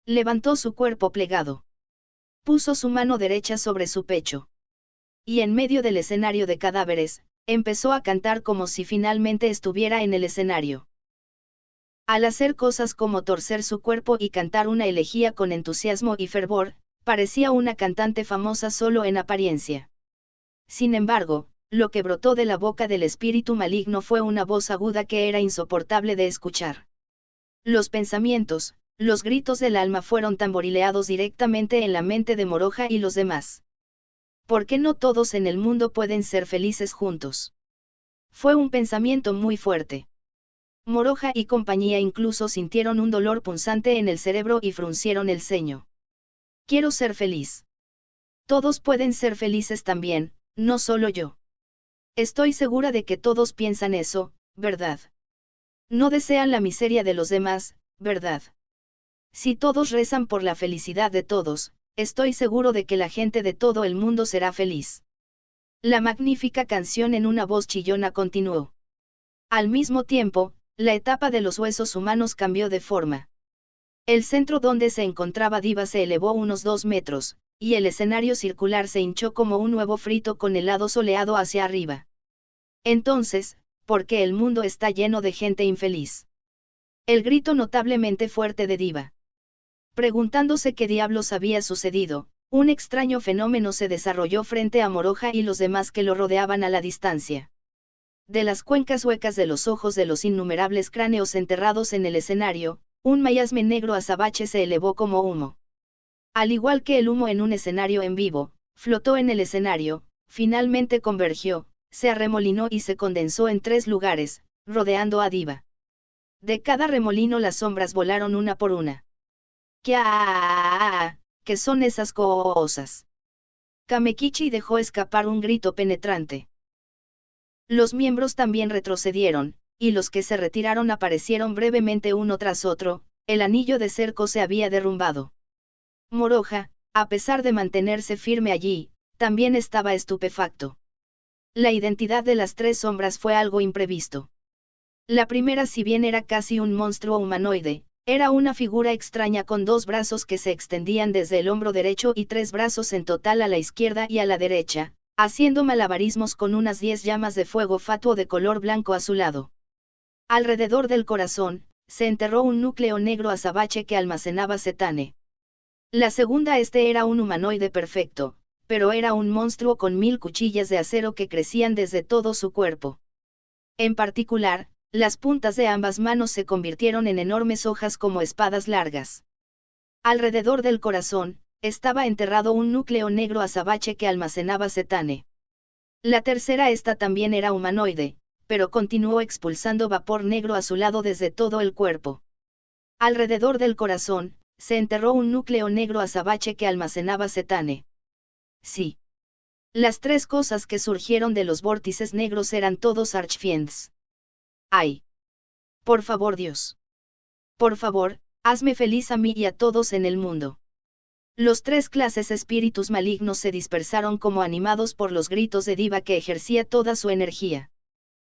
Levantó su cuerpo plegado. Puso su mano derecha sobre su pecho. Y en medio del escenario de cadáveres, empezó a cantar como si finalmente estuviera en el escenario. Al hacer cosas como torcer su cuerpo y cantar una elegía con entusiasmo y fervor, parecía una cantante famosa solo en apariencia. Sin embargo, lo que brotó de la boca del espíritu maligno fue una voz aguda que era insoportable de escuchar. Los pensamientos, los gritos del alma fueron tamborileados directamente en la mente de Moroja y los demás. ¿Por qué no todos en el mundo pueden ser felices juntos? Fue un pensamiento muy fuerte. Moroja y compañía incluso sintieron un dolor punzante en el cerebro y fruncieron el ceño. Quiero ser feliz. Todos pueden ser felices también, no solo yo. Estoy segura de que todos piensan eso, ¿verdad? No desean la miseria de los demás, ¿verdad? Si todos rezan por la felicidad de todos, estoy seguro de que la gente de todo el mundo será feliz. La magnífica canción en una voz chillona continuó. Al mismo tiempo, la etapa de los huesos humanos cambió de forma. El centro donde se encontraba Diva se elevó unos 2 metros, y el escenario circular se hinchó como un huevo frito con el lado soleado hacia arriba. Entonces, ¿por qué el mundo está lleno de gente infeliz? El grito notablemente fuerte de Diva. Preguntándose qué diablos había sucedido, un extraño fenómeno se desarrolló frente a Moroja y los demás que lo rodeaban a la distancia. De las cuencas huecas de los ojos de los innumerables cráneos enterrados en el escenario, un miasma negro azabache se elevó como humo. Al igual que el humo en un escenario en vivo, flotó en el escenario, finalmente convergió, se arremolinó y se condensó en 3 lugares, rodeando a Diva. De cada remolino las sombras volaron una por una. ¿Qué son esas cosas? Kamekichi dejó escapar un grito penetrante. Los miembros también retrocedieron, y los que se retiraron aparecieron brevemente uno tras otro. El anillo de cerco se había derrumbado. Moroja, a pesar de mantenerse firme allí, también estaba estupefacto. La identidad de las 3 sombras fue algo imprevisto. La primera, si bien era casi un monstruo humanoide, era una figura extraña con 2 brazos que se extendían desde el hombro derecho y 3 brazos en total a la izquierda y a la derecha, haciendo malabarismos con unas 10 llamas de fuego fatuo de color blanco azulado. Alrededor del corazón, se enterró un núcleo negro azabache que almacenaba cetane. La segunda, era un humanoide perfecto, pero era un monstruo con 1000 cuchillas de acero que crecían desde todo su cuerpo. En particular, las puntas de ambas manos se convirtieron en enormes hojas como espadas largas. Alrededor del corazón, estaba enterrado un núcleo negro azabache que almacenaba cetane. La tercera, también era humanoide, pero continuó expulsando vapor negro azulado desde todo el cuerpo. Alrededor del corazón, se enterró un núcleo negro azabache que almacenaba cetane. Sí. Las tres cosas que surgieron de los vórtices negros eran todos Archfiends. ¡Ay! Por favor, Dios. Por favor, hazme feliz a mí y a todos en el mundo. Los tres clases espíritus malignos se dispersaron como animados por los gritos de diva que ejercía toda su energía.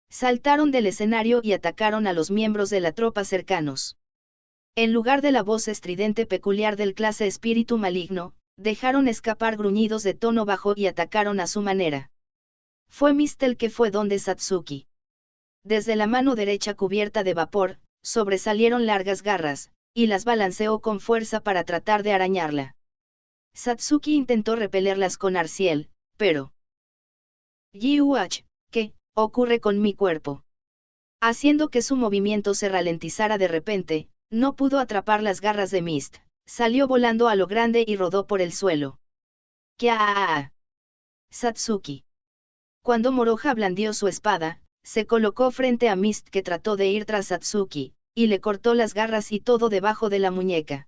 Saltaron del escenario y atacaron a los miembros de la tropa cercanos. En lugar de la voz estridente peculiar del clase espíritu maligno, dejaron escapar gruñidos de tono bajo y atacaron a su manera. Fue Mist el que fue donde Satsuki. Desde la mano derecha cubierta de vapor, sobresalieron largas garras, y las balanceó con fuerza para tratar de arañarla. Satsuki intentó repelerlas con Arciel, pero... Yuach, ¿qué ocurre con mi cuerpo? Haciendo que su movimiento se ralentizara de repente, no pudo atrapar las garras de Mist, salió volando a lo grande y rodó por el suelo. ¡Kia! Satsuki. Cuando Moroha blandió su espada, se colocó frente a Mist que trató de ir tras Satsuki, y le cortó las garras y todo debajo de la muñeca.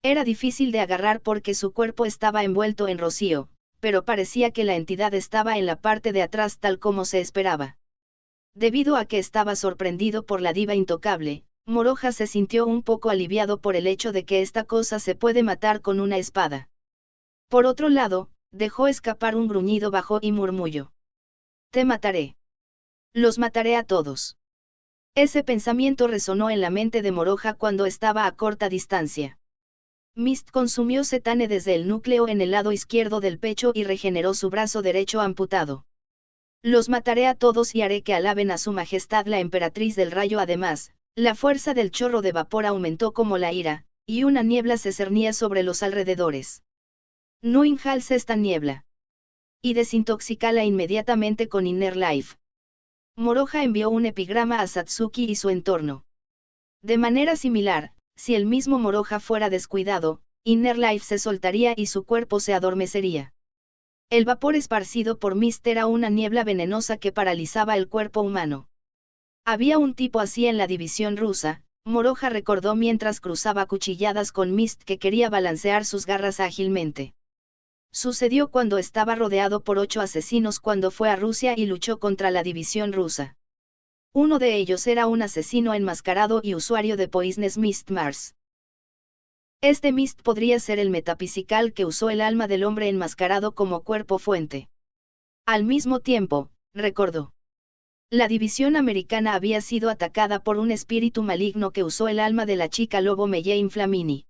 Era difícil de agarrar porque su cuerpo estaba envuelto en rocío, pero parecía que la entidad estaba en la parte de atrás tal como se esperaba. Debido a que estaba sorprendido por la diva intocable, Moroha se sintió un poco aliviado por el hecho de que esta cosa se puede matar con una espada. Por otro lado, dejó escapar un gruñido bajo y murmulló. Te mataré. Los mataré a todos. Ese pensamiento resonó en la mente de Moroha cuando estaba a corta distancia. Mist consumió cetane desde el núcleo en el lado izquierdo del pecho y regeneró su brazo derecho amputado. Los mataré a todos y haré que alaben a su majestad la emperatriz del rayo. Además, la fuerza del chorro de vapor aumentó como la ira, y una niebla se cernía sobre los alrededores. No inhales esta niebla. Y desintoxicala inmediatamente con Inner Life. Moroha envió un epigrama a Satsuki y su entorno. De manera similar, si el mismo Moroha fuera descuidado, Inner Life se soltaría y su cuerpo se adormecería. El vapor esparcido por Mist era una niebla venenosa que paralizaba el cuerpo humano. Había un tipo así en la división rusa, Moroha recordó mientras cruzaba cuchilladas con Mist que quería balancear sus garras ágilmente. Sucedió cuando estaba rodeado por 8 asesinos cuando fue a Rusia y luchó contra la división rusa. Uno de ellos era un asesino enmascarado y usuario de Poisonous Mist Mars. Este Mist podría ser el metapsical que usó el alma del hombre enmascarado como cuerpo fuente. Al mismo tiempo, recordó. La división americana había sido atacada por un espíritu maligno que usó el alma de la chica lobo Mellane Flamini.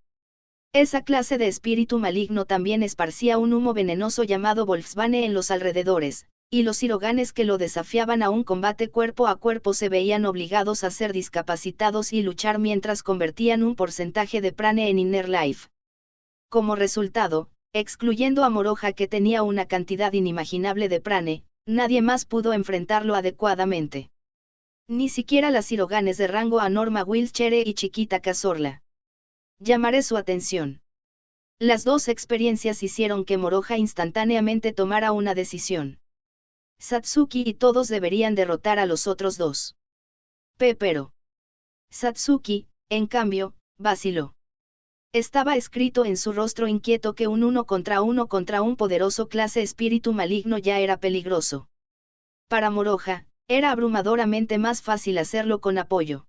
Esa clase de espíritu maligno también esparcía un humo venenoso llamado Wolfsbane en los alrededores, y los hiroganes que lo desafiaban a un combate cuerpo a cuerpo se veían obligados a ser discapacitados y luchar mientras convertían un porcentaje de prane en Inner Life. Como resultado, excluyendo a Moroha que tenía una cantidad inimaginable de prane, nadie más pudo enfrentarlo adecuadamente. Ni siquiera las hiroganes de rango a Norma Wilchere y Chiquita Cazorla. Llamaré su atención. Las dos experiencias hicieron que Moroha instantáneamente tomara una decisión. Satsuki y todos deberían derrotar a los otros dos. Pero Satsuki, en cambio, vaciló. Estaba escrito en su rostro inquieto que un uno contra un poderoso clase espíritu maligno ya era peligroso. Para Moroha, era abrumadoramente más fácil hacerlo con apoyo.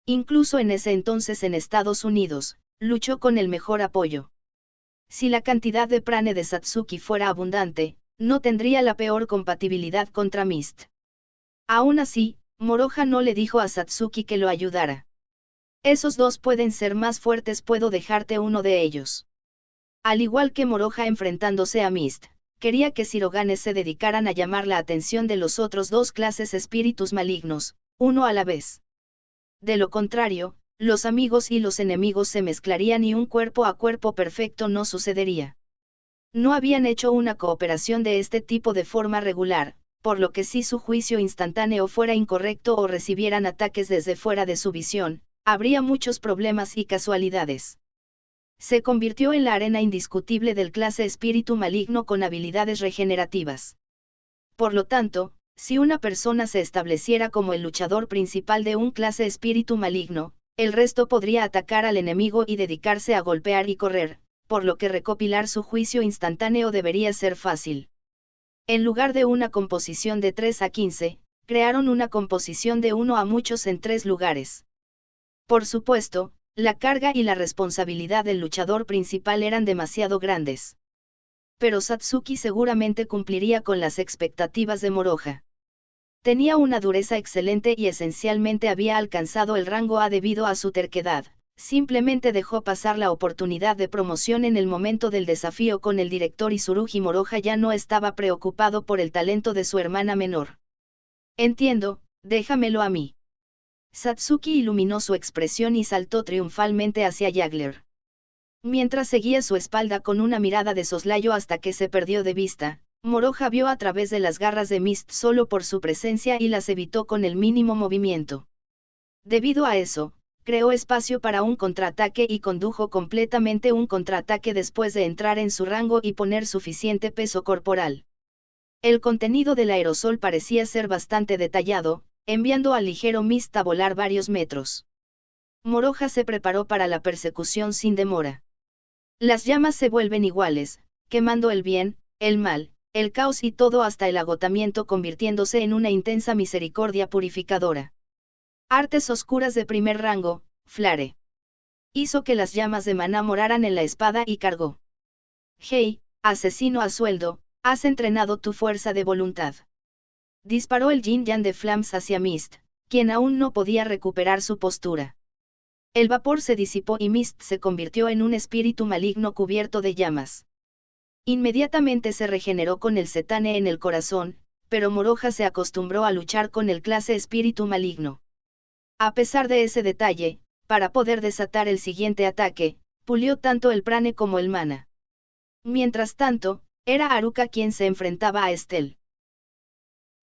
Incluso en ese entonces en Estados Unidos, luchó con el mejor apoyo. Si la cantidad de prane de Satsuki fuera abundante, no tendría la peor compatibilidad contra Mist. Aún así, Moroha no le dijo a Satsuki que lo ayudara. Esos dos pueden ser más fuertes, puedo dejarte uno de ellos. Al igual que Moroha enfrentándose a Mist, quería que Shiroganes se dedicaran a llamar la atención de los otros dos clases espíritus malignos, uno a la vez. De lo contrario, los amigos y los enemigos se mezclarían y un cuerpo a cuerpo perfecto no sucedería. No habían hecho una cooperación de este tipo de forma regular, por lo que si su juicio instantáneo fuera incorrecto o recibieran ataques desde fuera de su visión, habría muchos problemas y casualidades. Se convirtió en la arena indiscutible del clase espíritu maligno con habilidades regenerativas. Por lo tanto, si una persona se estableciera como el luchador principal de un clase espíritu maligno, El resto podría atacar al enemigo y dedicarse a golpear y correr, por lo que recopilar su juicio instantáneo debería ser fácil. En lugar de una composición de 3 a 15, crearon una composición de 1 a muchos en 3 lugares. Por supuesto, la carga y la responsabilidad del luchador principal eran demasiado grandes. Pero Satsuki seguramente cumpliría con las expectativas de Moroja. Tenía una dureza excelente y esencialmente había alcanzado el rango A debido a su terquedad. Simplemente dejó pasar la oportunidad de promoción en el momento del desafío con el director Tsurugi Moroja ya no estaba preocupado por el talento de su hermana menor. Entiendo, déjamelo a mí. Satsuki iluminó su expresión y saltó triunfalmente hacia Juggler. Mientras seguía su espalda con una mirada de soslayo hasta que se perdió de vista, Moroja vio a través de las garras de Mist solo por su presencia y las evitó con el mínimo movimiento. Debido a eso, creó espacio para un contraataque y condujo completamente un contraataque después de entrar en su rango y poner suficiente peso corporal. El contenido del aerosol parecía ser bastante detallado, enviando al ligero Mist a volar varios metros. Moroja se preparó para la persecución sin demora. Las llamas se vuelven iguales, quemando el bien, el mal, el caos y todo hasta el agotamiento convirtiéndose en una intensa misericordia purificadora. Artes oscuras de primer rango, Flare. Hizo que las llamas de maná moraran en la espada y cargó. Hey, asesino a sueldo, has entrenado tu fuerza de voluntad. Disparó el Yin Yang de Flams hacia Mist, quien aún no podía recuperar su postura. El vapor se disipó y Mist se convirtió en un espíritu maligno cubierto de llamas. Inmediatamente se regeneró con el setane en el corazón, pero Moroja se acostumbró a luchar con el clase espíritu maligno. A pesar de ese detalle, para poder desatar el siguiente ataque, pulió tanto el prane como el mana. Mientras tanto, era Haruka quien se enfrentaba a Estelle.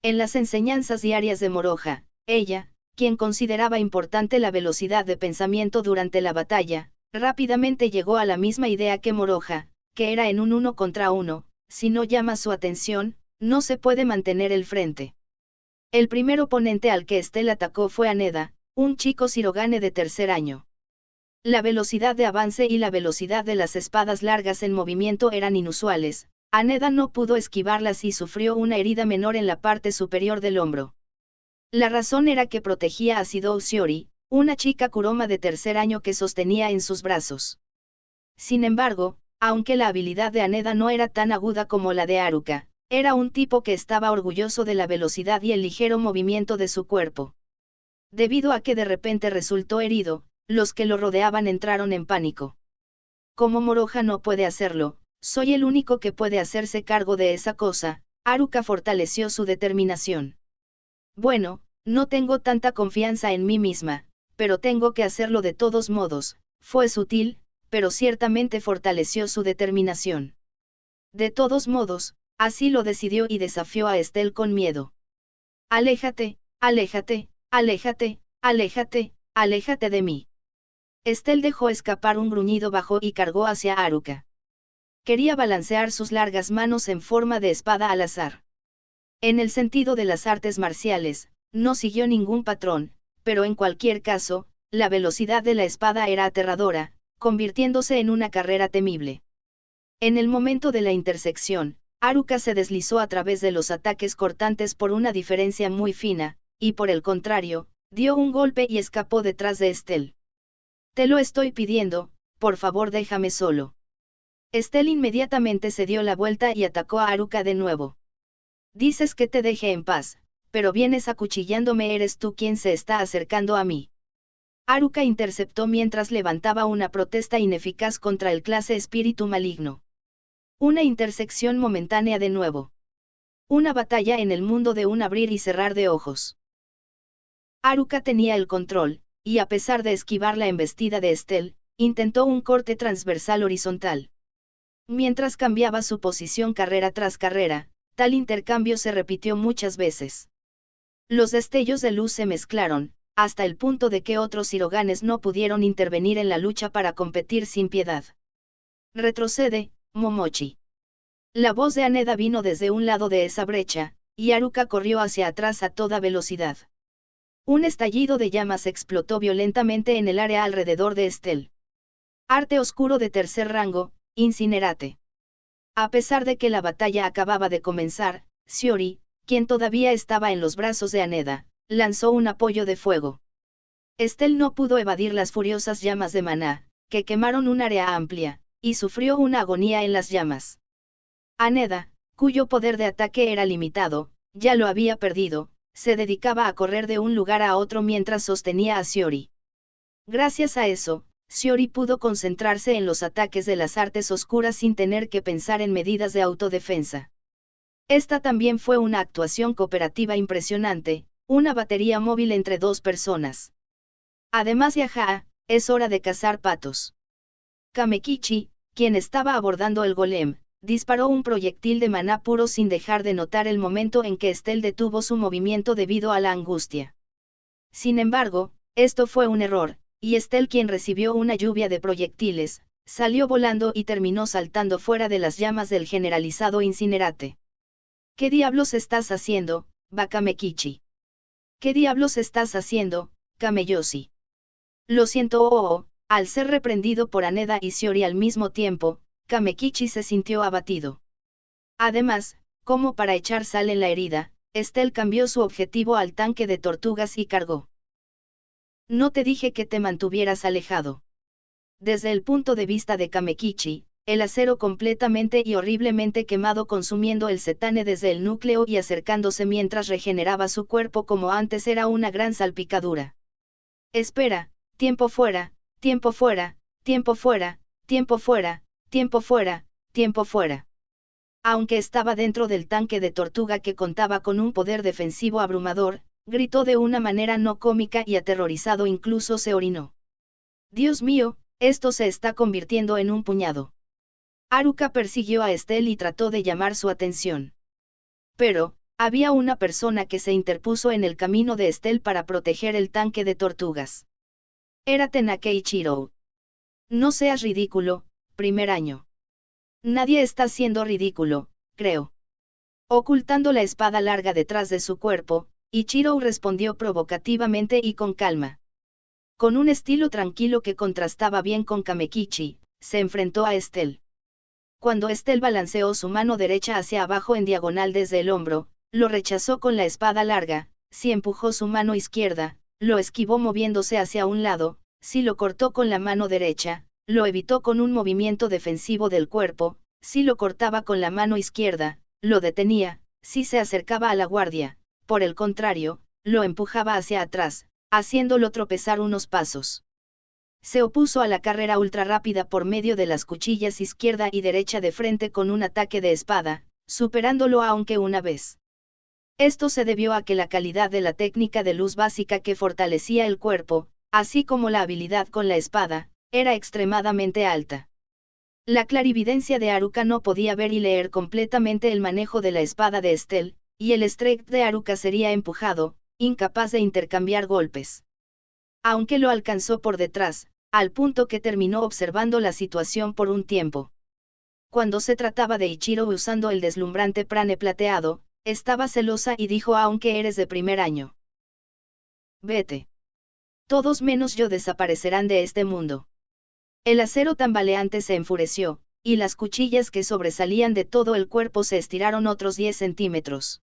En las enseñanzas diarias de Moroja, ella, quien consideraba importante la velocidad de pensamiento durante la batalla, rápidamente llegó a la misma idea que Moroja, que era en un 1 contra 1, si no llama su atención, no se puede mantener el frente. El primer oponente al que Estelle atacó fue Haneda, un chico Shirogane de tercer año. La velocidad de avance y la velocidad de las espadas largas en movimiento eran inusuales. Haneda no pudo esquivarlas y sufrió una herida menor en la parte superior del hombro. La razón era que protegía a Shidou Shiori, una chica Kuroma de tercer año que sostenía en sus brazos. Sin embargo, aunque la habilidad de Haneda no era tan aguda como la de Haruka, era un tipo que estaba orgulloso de la velocidad y el ligero movimiento de su cuerpo. Debido a que de repente resultó herido, los que lo rodeaban entraron en pánico. Como Moroja no puede hacerlo, soy el único que puede hacerse cargo de esa cosa, Haruka fortaleció su determinación. Bueno, no tengo tanta confianza en mí misma, pero tengo que hacerlo de todos modos, fue sutil, pero ciertamente fortaleció su determinación. De todos modos, así lo decidió y desafió a Estelle con miedo. Aléjate, aléjate, aléjate, aléjate, aléjate de mí. Estelle dejó escapar un gruñido bajo y cargó hacia Haruka. Quería balancear sus largas manos en forma de espada al azar. En el sentido de las artes marciales, no siguió ningún patrón, pero en cualquier caso, la velocidad de la espada era aterradora, convirtiéndose en una carrera temible. En el momento de la intersección, Haruka se deslizó a través de los ataques cortantes por una diferencia muy fina, y por el contrario, dio un golpe y escapó detrás de Estelle. Te lo estoy pidiendo, por favor déjame solo. Estelle inmediatamente se dio la vuelta y atacó a Haruka de nuevo. Dices que te deje en paz, pero vienes acuchillándome, eres tú quien se está acercando a mí. Haruka interceptó mientras levantaba una protesta ineficaz contra el clase espíritu maligno. Una intersección momentánea de nuevo. Una batalla en el mundo de un abrir y cerrar de ojos. Haruka tenía el control, y a pesar de esquivar la embestida de Estelle, intentó un corte transversal horizontal. Mientras cambiaba su posición carrera tras carrera, tal intercambio se repitió muchas veces. Los destellos de luz se mezclaron, hasta el punto de que otros Shiroganes no pudieron intervenir en la lucha para competir sin piedad. Retrocede, Momochi. La voz de Haneda vino desde un lado de esa brecha, y Haruka corrió hacia atrás a toda velocidad. Un estallido de llamas explotó violentamente en el área alrededor de Estelle. Arte oscuro de tercer rango, incinerate. A pesar de que la batalla acababa de comenzar, Shiori, quien todavía estaba en los brazos de Haneda, lanzó un apoyo de fuego. Estelle no pudo evadir las furiosas llamas de maná, que quemaron un área amplia, y sufrió una agonía en las llamas. Haneda, cuyo poder de ataque era limitado, ya lo había perdido, se dedicaba a correr de un lugar a otro mientras sostenía a Shiori. Gracias a eso, Shiori pudo concentrarse en los ataques de las artes oscuras sin tener que pensar en medidas de autodefensa. Esta también fue una actuación cooperativa impresionante, una batería móvil entre dos personas. Además de Aja, es hora de cazar patos. Kamekichi, quien estaba abordando el golem, disparó un proyectil de maná puro sin dejar de notar el momento en que Estelle detuvo su movimiento debido a la angustia. Sin embargo, esto fue un error, y Estelle, quien recibió una lluvia de proyectiles, salió volando y terminó saltando fuera de las llamas del generalizado incinerate. ¿Qué diablos estás haciendo, Bakamekichi? ¿Qué diablos estás haciendo, Kameyoshi? Lo siento, al ser reprendido por Haneda y Shiori al mismo tiempo, Kamekichi se sintió abatido. Además, como para echar sal en la herida, Estelle cambió su objetivo al tanque de tortugas y cargó. No te dije que te mantuvieras alejado. Desde el punto de vista de Kamekichi, el acero completamente y horriblemente quemado consumiendo el cetane desde el núcleo y acercándose mientras regeneraba su cuerpo como antes era una gran salpicadura. Espera, tiempo fuera, tiempo fuera, tiempo fuera, tiempo fuera, tiempo fuera, tiempo fuera. Aunque estaba dentro del tanque de tortuga que contaba con un poder defensivo abrumador, gritó de una manera no cómica y aterrorizado, incluso se orinó. Dios mío, esto se está convirtiendo en un puñado. Haruka persiguió a Estelle y trató de llamar su atención. Pero, había una persona que se interpuso en el camino de Estelle para proteger el tanque de tortugas. Era Tenake Ichiro. No seas ridículo, primer año. Nadie está siendo ridículo, creo. Ocultando la espada larga detrás de su cuerpo, Ichiro respondió provocativamente y con calma. Con un estilo tranquilo que contrastaba bien con Kamekichi, se enfrentó a Estelle. Cuando Estelle balanceó su mano derecha hacia abajo en diagonal desde el hombro, lo rechazó con la espada larga, si empujó su mano izquierda, lo esquivó moviéndose hacia un lado, si lo cortó con la mano derecha, lo evitó con un movimiento defensivo del cuerpo, si lo cortaba con la mano izquierda, lo detenía, si se acercaba a la guardia, por el contrario, lo empujaba hacia atrás, haciéndolo tropezar unos pasos. Se opuso a la carrera ultrarrápida por medio de las cuchillas izquierda y derecha de frente con un ataque de espada, superándolo aunque una vez. Esto se debió a que la calidad de la técnica de luz básica que fortalecía el cuerpo, así como la habilidad con la espada, era extremadamente alta. La clarividencia de Haruka no podía ver y leer completamente el manejo de la espada de Estelle, y el strike de Haruka sería empujado, incapaz de intercambiar golpes. Aunque lo alcanzó por detrás, al punto que terminó observando la situación por un tiempo. Cuando se trataba de Ichiro usando el deslumbrante prane plateado, estaba celosa y dijo: aunque eres de primer año. Vete. Todos menos yo desaparecerán de este mundo. El acero tambaleante se enfureció, y las cuchillas que sobresalían de todo el cuerpo se estiraron otros 10 centímetros.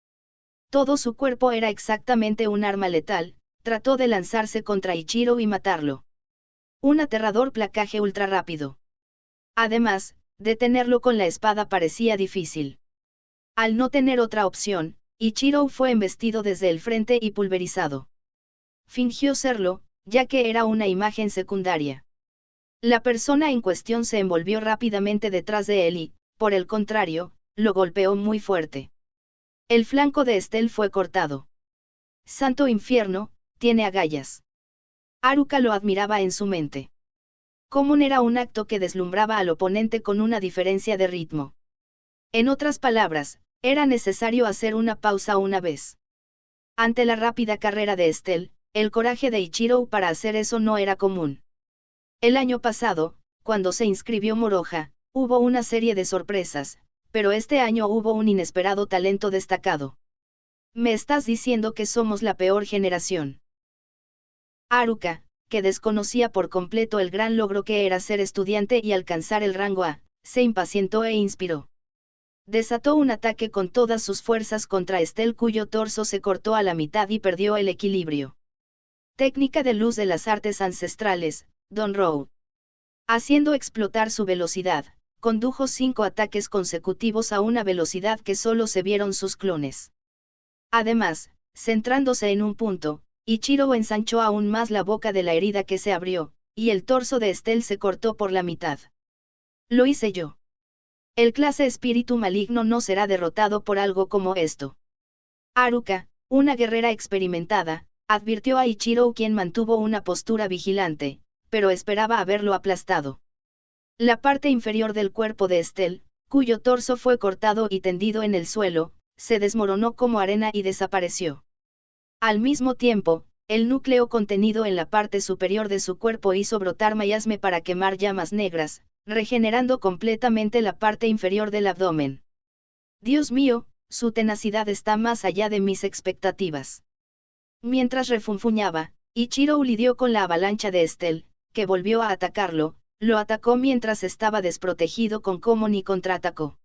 Todo su cuerpo era exactamente un arma letal, trató de lanzarse contra Ichiro y matarlo. Un aterrador placaje ultra rápido. Además, detenerlo con la espada parecía difícil. Al no tener otra opción, Ichiro fue embestido desde el frente y pulverizado. Fingió serlo, ya que era una imagen secundaria. La persona en cuestión se envolvió rápidamente detrás de él y, por el contrario, lo golpeó muy fuerte. El flanco de Estelle fue cortado. Santo infierno, tiene agallas. Haruka lo admiraba en su mente. Común era un acto que deslumbraba al oponente con una diferencia de ritmo. En otras palabras, era necesario hacer una pausa una vez. Ante la rápida carrera de Estelle, el coraje de Ichiro para hacer eso no era común. El año pasado, cuando se inscribió Moroha, hubo una serie de sorpresas, pero este año hubo un inesperado talento destacado. ¿Me estás diciendo que somos la peor generación? Haruka, que desconocía por completo el gran logro que era ser estudiante y alcanzar el rango A, se impacientó e inspiró. Desató un ataque con todas sus fuerzas contra Estelle, cuyo torso se cortó a la mitad y perdió el equilibrio. Técnica de luz de las artes ancestrales, Don Row. Haciendo explotar su velocidad, condujo 5 ataques consecutivos a una velocidad que solo se vieron sus clones. Además, centrándose en un punto, Ichiro ensanchó aún más la boca de la herida que se abrió, y el torso de Estelle se cortó por la mitad. Lo hice yo. El clase espíritu maligno no será derrotado por algo como esto. Haruka, una guerrera experimentada, advirtió a Ichiro, quien mantuvo una postura vigilante, pero esperaba haberlo aplastado. La parte inferior del cuerpo de Estelle, cuyo torso fue cortado y tendido en el suelo, se desmoronó como arena y desapareció. Al mismo tiempo, el núcleo contenido en la parte superior de su cuerpo hizo brotar miasma para quemar llamas negras, regenerando completamente la parte inferior del abdomen. Dios mío, su tenacidad está más allá de mis expectativas. Mientras refunfuñaba, Ichiro lidió con la avalancha de Estelle, que volvió a atacarlo, lo atacó mientras estaba desprotegido con Komon y contraatacó.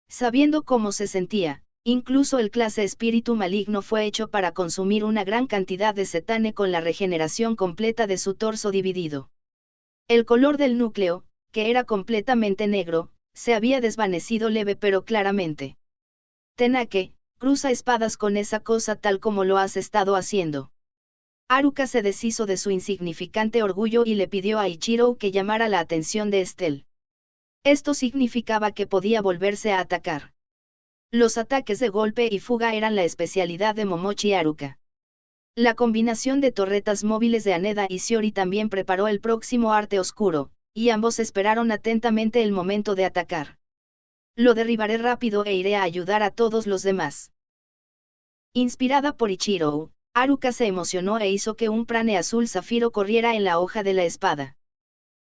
Sabiendo cómo se sentía, incluso el clase espíritu maligno fue hecho para consumir una gran cantidad de cetane con la regeneración completa de su torso dividido. El color del núcleo, que era completamente negro, se había desvanecido leve pero claramente. Tenake, cruza espadas con esa cosa tal como lo has estado haciendo. Haruka se deshizo de su insignificante orgullo y le pidió a Ichiro que llamara la atención de Estelle. Esto significaba que podía volverse a atacar. Los ataques de golpe y fuga eran la especialidad de Momochi Haruka. La combinación de torretas móviles de Haneda y Shiori también preparó el próximo arte oscuro, y ambos esperaron atentamente el momento de atacar. Lo derribaré rápido e iré a ayudar a todos los demás. Inspirada por Ichiro, Haruka se emocionó e hizo que un prane azul zafiro corriera en la hoja de la espada.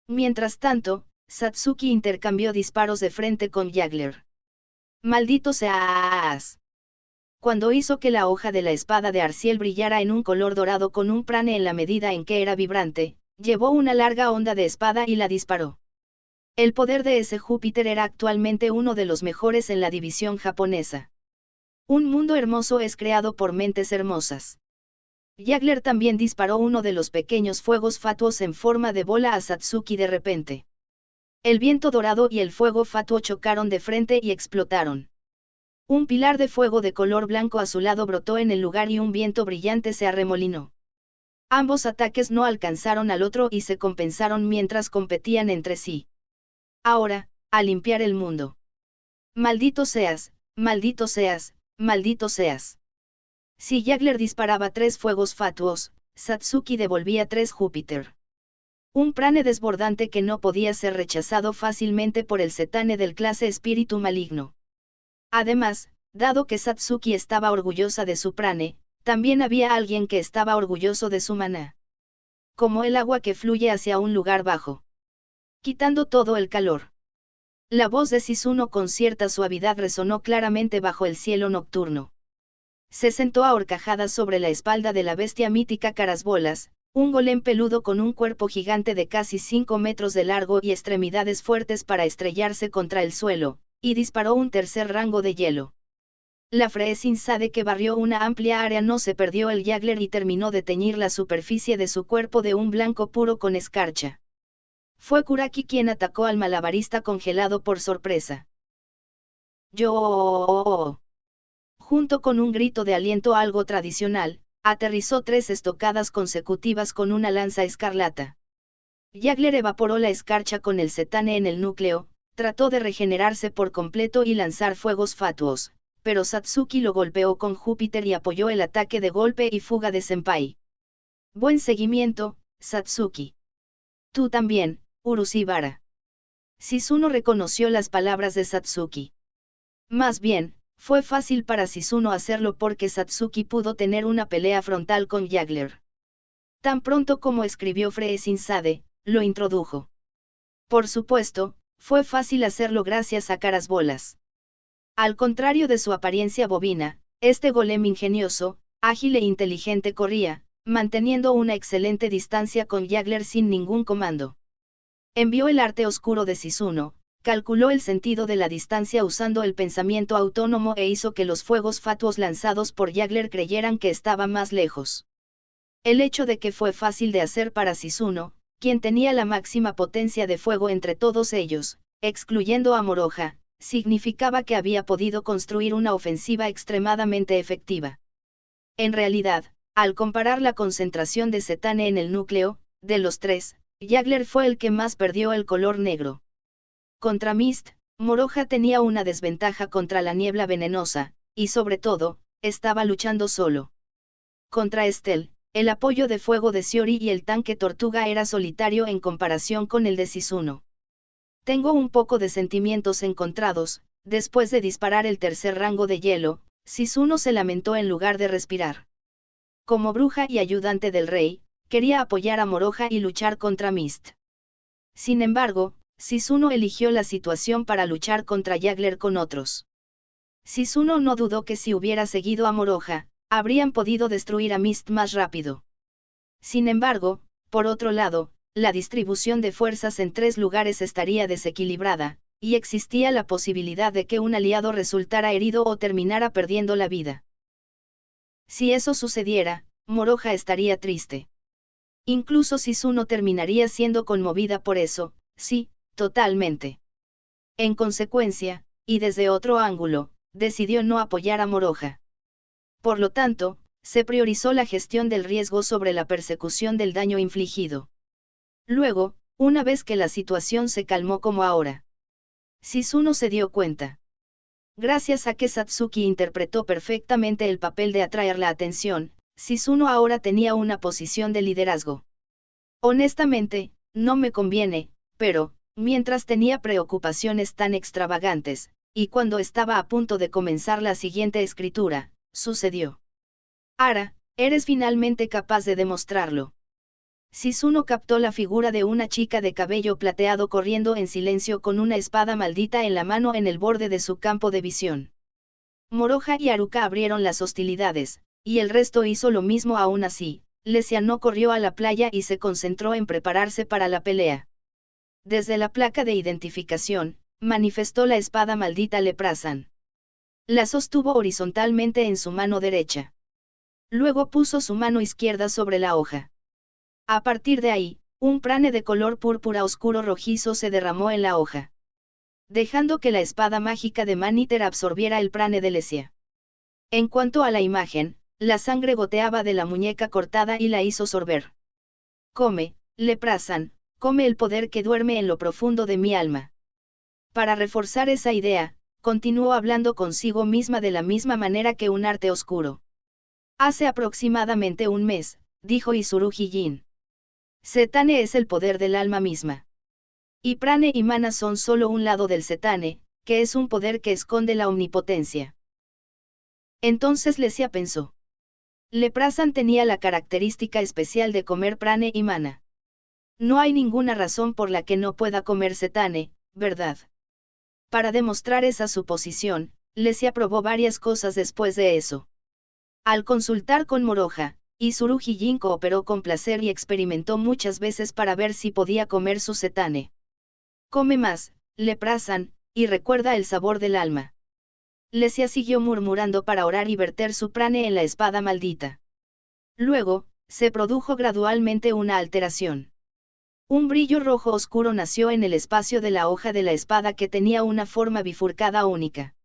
Mientras tanto, Satsuki intercambió disparos de frente con Juggler. ¡Maldito seas! Cuando hizo que la hoja de la espada de Arciel brillara en un color dorado con un prane en la medida en que era vibrante, llevó una larga onda de espada y la disparó. El poder de ese Júpiter era actualmente uno de los mejores en la división japonesa. Un mundo hermoso es creado por mentes hermosas. Juggler también disparó uno de los pequeños fuegos fatuos en forma de bola a Satsuki de repente. El viento dorado y el fuego fatuo chocaron de frente y explotaron. Un pilar de fuego de color blanco azulado brotó en el lugar y un viento brillante se arremolinó. Ambos ataques no alcanzaron al otro y se compensaron mientras competían entre sí. Ahora, a limpiar el mundo. Maldito seas, maldito seas, maldito seas. Si Juggler disparaba 3 fuegos fatuos, Satsuki devolvía 3 Júpiter. Un prane desbordante que no podía ser rechazado fácilmente por el cetane del clase espíritu maligno. Además, dado que Satsuki estaba orgullosa de su prane, también había alguien que estaba orgulloso de su maná. Como el agua que fluye hacia un lugar bajo, quitando todo el calor. La voz de Shizuno con cierta suavidad resonó claramente bajo el cielo nocturno. Se sentó a horcajadas sobre la espalda de la bestia mítica Carasbolas, un golem peludo con un cuerpo gigante de casi 5 metros de largo y extremidades fuertes para estrellarse contra el suelo, y disparó un tercer rango de hielo. La Freesinsade que barrió una amplia área no se perdió el Juggler y terminó de teñir la superficie de su cuerpo de un blanco puro con escarcha. Fue Kuraki quien atacó al malabarista congelado por sorpresa. ¡Yo! Junto con un grito de aliento algo tradicional, aterrizó 3 estocadas consecutivas con una lanza escarlata. Juggler evaporó la escarcha con el cetane en el núcleo, trató de regenerarse por completo y lanzar fuegos fatuos, pero Satsuki lo golpeó con Júpiter y apoyó el ataque de golpe y fuga de Senpai. Buen seguimiento, Satsuki. Tú también, Urushibara. Shizuno reconoció las palabras de Satsuki. Más bien, fue fácil para Shizuno hacerlo porque Satsuki pudo tener una pelea frontal con Juggler. Tan pronto como escribió Freesinsade, lo introdujo. Por supuesto, fue fácil hacerlo gracias a Carasbolas. Al contrario de su apariencia bovina, este golem ingenioso, ágil e inteligente corría, manteniendo una excelente distancia con Jagler sin ningún comando. Envió el arte oscuro de Sisuno, calculó el sentido de la distancia usando el pensamiento autónomo e hizo que los fuegos fatuos lanzados por Jagler creyeran que estaba más lejos. El hecho de que fue fácil de hacer para Sisuno, quien tenía la máxima potencia de fuego entre todos ellos, excluyendo a Moroja, significaba que había podido construir una ofensiva extremadamente efectiva. En realidad, al comparar la concentración de cetane en el núcleo, de los tres, Jagler fue el que más perdió el color negro. Contra Mist, Moroja tenía una desventaja contra la niebla venenosa, y sobre todo, estaba luchando solo. Contra Estelle, el apoyo de fuego de Shiori y el tanque tortuga era solitario en comparación con el de Sisuno. Tengo un poco de sentimientos encontrados. Después de disparar el tercer rango de hielo, Sisuno se lamentó en lugar de respirar. Como bruja y ayudante del rey, quería apoyar a Moroja y luchar contra Mist. Sin embargo, Sisuno eligió la situación para luchar contra Jagler con otros. Sisuno no dudó que si hubiera seguido a Moroja, habrían podido destruir a Mist más rápido. Sin embargo, por otro lado, la distribución de fuerzas en 3 lugares estaría desequilibrada, y existía la posibilidad de que un aliado resultara herido o terminara perdiendo la vida. Si eso sucediera, Moroja estaría triste. Incluso Sisuno terminaría siendo conmovida por eso, sí, totalmente. En consecuencia, y desde otro ángulo, decidió no apoyar a Moroja. Por lo tanto, se priorizó la gestión del riesgo sobre la persecución del daño infligido. Luego, una vez que la situación se calmó como ahora, Sisuno se dio cuenta. Gracias a que Satsuki interpretó perfectamente el papel de atraer la atención, Sisuno ahora tenía una posición de liderazgo. Honestamente, no me conviene, pero, mientras tenía preocupaciones tan extravagantes, y cuando estaba a punto de comenzar la siguiente escritura, sucedió. Ara, eres finalmente capaz de demostrarlo. Sisuno captó la figura de una chica de cabello plateado corriendo en silencio con una espada maldita en la mano en el borde de su campo de visión. Moroja y Haruka abrieron las hostilidades, y el resto hizo lo mismo aún así. Lesia no corrió a la playa y se concentró en prepararse para la pelea. Desde la placa de identificación, manifestó la espada maldita Leprasan. La sostuvo horizontalmente en su mano derecha. Luego puso su mano izquierda sobre la hoja. A partir de ahí, un prane de color púrpura oscuro rojizo se derramó en la hoja, dejando que la espada mágica de Maníter absorbiera el prane de Lesia. En cuanto a la imagen, la sangre goteaba de la muñeca cortada y la hizo sorber. Come, Leprasan, come el poder que duerme en lo profundo de mi alma. Para reforzar esa idea, continuó hablando consigo misma de la misma manera que un arte oscuro. Hace aproximadamente un mes, dijo Isurugi Jin. Cetane es el poder del alma misma. Y prane y mana son solo un lado del cetane, que es un poder que esconde la omnipotencia. Entonces Lesia pensó. Leprasan tenía la característica especial de comer prane y mana. No hay ninguna razón por la que no pueda comer cetane, ¿verdad? Para demostrar esa suposición, Lesia probó varias cosas después de eso. Al consultar con Moroja, Isurugi Jin cooperó con placer y experimentó muchas veces para ver si podía comer su cetane. Come más, Leprasan, y recuerda el sabor del alma. Lesia siguió murmurando para orar y verter su prane en la espada maldita. Luego, se produjo gradualmente una alteración. Un brillo rojo oscuro nació en el espacio de la hoja de la espada que tenía una forma bifurcada única.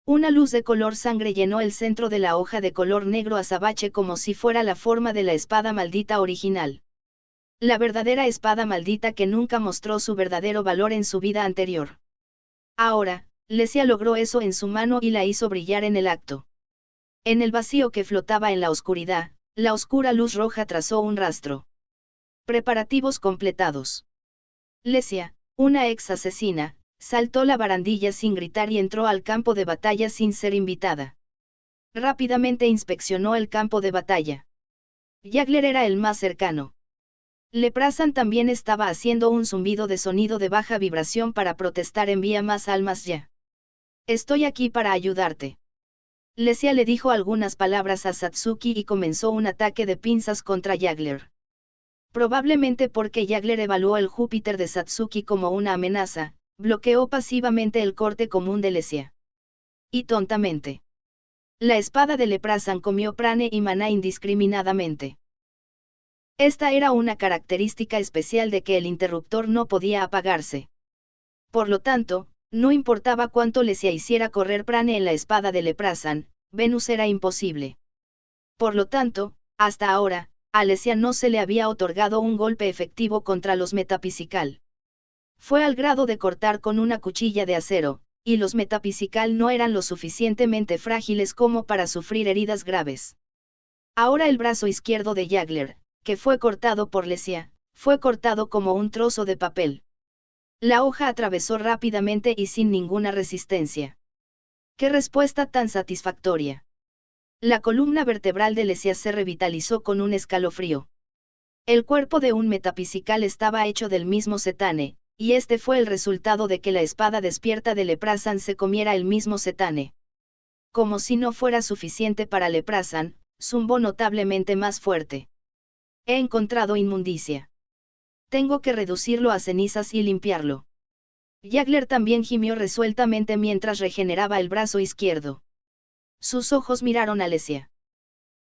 Una luz de color sangre llenó el centro de la hoja de color negro azabache como si fuera la forma de la espada maldita original. La verdadera espada maldita que nunca mostró su verdadero valor en su vida anterior. Ahora, Lesia logró eso en su mano y la hizo brillar en el acto. En el vacío que flotaba en la oscuridad, la oscura luz roja trazó un rastro. Preparativos completados. Lesia, una ex asesina, saltó la barandilla sin gritar y entró al campo de batalla sin ser invitada. Rápidamente inspeccionó el campo de batalla. Jagler era el más cercano. Leprasan también estaba haciendo un zumbido de sonido de baja vibración para protestar: envía más almas ya. Estoy aquí para ayudarte. Lesia le dijo algunas palabras a Satsuki y comenzó un ataque de pinzas contra Juggler. Probablemente porque Juggler evaluó el Júpiter de Satsuki como una amenaza, bloqueó pasivamente el corte común de Lesia. Y tontamente. La espada de Leprasan comió prane y maná indiscriminadamente. Esta era una característica especial de que el interruptor no podía apagarse. Por lo tanto, no importaba cuánto Lesia hiciera correr prane en la espada de Leprasan, Venus era imposible. Por lo tanto, hasta ahora, a Lesia no se le había otorgado un golpe efectivo contra los Metaphysical. Fue al grado de cortar con una cuchilla de acero, y los Metaphysical no eran lo suficientemente frágiles como para sufrir heridas graves. Ahora el brazo izquierdo de Juggler, que fue cortado por Lesia, fue cortado como un trozo de papel. La hoja atravesó rápidamente y sin ninguna resistencia. ¡Qué respuesta tan satisfactoria! La columna vertebral de Lesia se revitalizó con un escalofrío. El cuerpo de un Metaphysical estaba hecho del mismo setane, y este fue el resultado de que la espada despierta de Leprasan se comiera el mismo setane. Como si no fuera suficiente para Leprasan, zumbó notablemente más fuerte. He encontrado inmundicia. Tengo que reducirlo a cenizas y limpiarlo. Juggler también gimió resueltamente mientras regeneraba el brazo izquierdo. Sus ojos miraron a Lesia.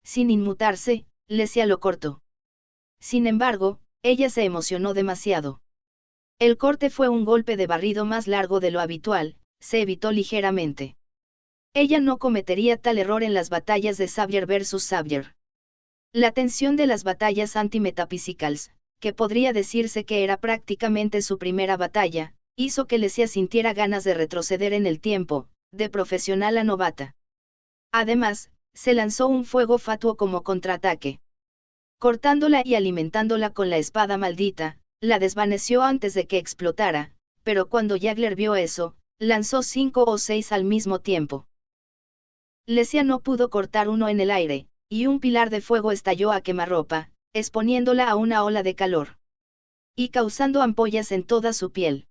Sin inmutarse, Lesia lo cortó. Sin embargo, ella se emocionó demasiado. El corte fue un golpe de barrido más largo de lo habitual, se evitó ligeramente. Ella no cometería tal error en las batallas de Xavier versus Xavier. La tensión de las batallas anti-metaphysicals, que podría decirse que era prácticamente su primera batalla, hizo que Lesia sintiera ganas de retroceder en el tiempo, de profesional a novata. Además, se lanzó un fuego fatuo como contraataque. Cortándola y alimentándola con la espada maldita, la desvaneció antes de que explotara, pero cuando Juggler vio eso, lanzó 5 o 6 al mismo tiempo. Lesia no pudo cortar uno en el aire, y un pilar de fuego estalló a quemarropa, exponiéndola a una ola de calor. Y causando ampollas en toda su piel.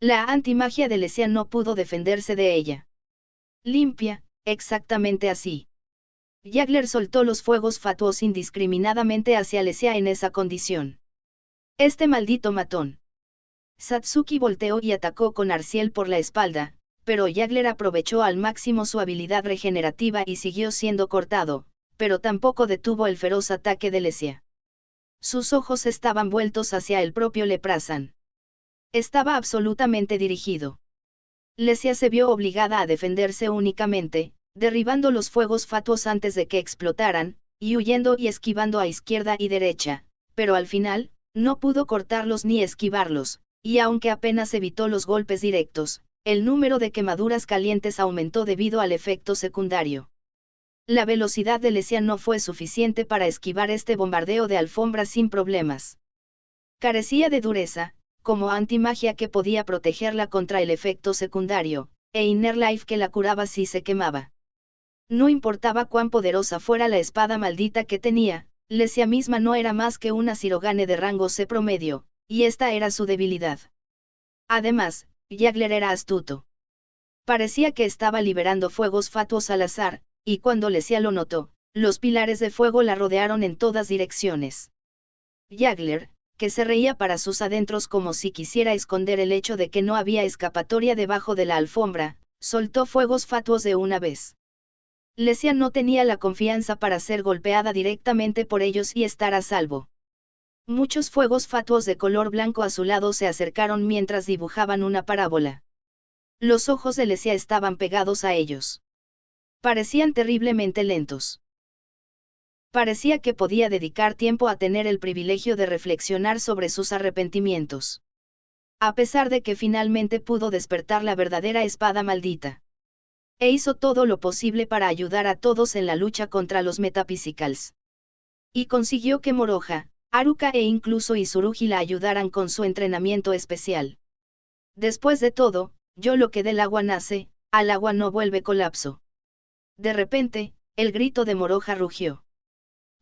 La antimagia de Lesia no pudo defenderse de ella. Limpia, exactamente así. Juggler soltó los fuegos fatuos indiscriminadamente hacia Lesia en esa condición. Este maldito matón. Satsuki volteó y atacó con Arciel por la espalda, pero Juggler aprovechó al máximo su habilidad regenerativa y siguió siendo cortado, pero tampoco detuvo el feroz ataque de Lesia. Sus ojos estaban vueltos hacia el propio Leprasan. Estaba absolutamente dirigido. Lesia se vio obligada a defenderse únicamente, derribando los fuegos fatuos antes de que explotaran, y huyendo y esquivando a izquierda y derecha, pero al final, no pudo cortarlos ni esquivarlos, y aunque apenas evitó los golpes directos, el número de quemaduras calientes aumentó debido al efecto secundario. La velocidad de Lesia no fue suficiente para esquivar este bombardeo de alfombra sin problemas. Carecía de dureza, como antimagia que podía protegerla contra el efecto secundario, e Inner Life que la curaba si se quemaba. No importaba cuán poderosa fuera la espada maldita que tenía, Lesia misma no era más que una Shirogane de rango C promedio, y esta era su debilidad. Además, Juggler era astuto. Parecía que estaba liberando fuegos fatuos al azar, y cuando Lesia lo notó, los pilares de fuego la rodearon en todas direcciones. Juggler, que se reía para sus adentros como si quisiera esconder el hecho de que no había escapatoria debajo de la alfombra, soltó fuegos fatuos de una vez. Lesia no tenía la confianza para ser golpeada directamente por ellos y estar a salvo. Muchos fuegos fatuos de color blanco azulado se acercaron mientras dibujaban una parábola. Los ojos de Lesia estaban pegados a ellos. Parecían terriblemente lentos. Parecía que podía dedicar tiempo a tener el privilegio de reflexionar sobre sus arrepentimientos. A pesar de que finalmente pudo despertar la verdadera espada maldita. E hizo todo lo posible para ayudar a todos en la lucha contra los Metaphysicals. Y consiguió que Moroha, Haruka e incluso Izurugi la ayudaran con su entrenamiento especial. Después de todo, yo lo que del agua nace, al agua no vuelve colapso. De repente, el grito de Moroha rugió.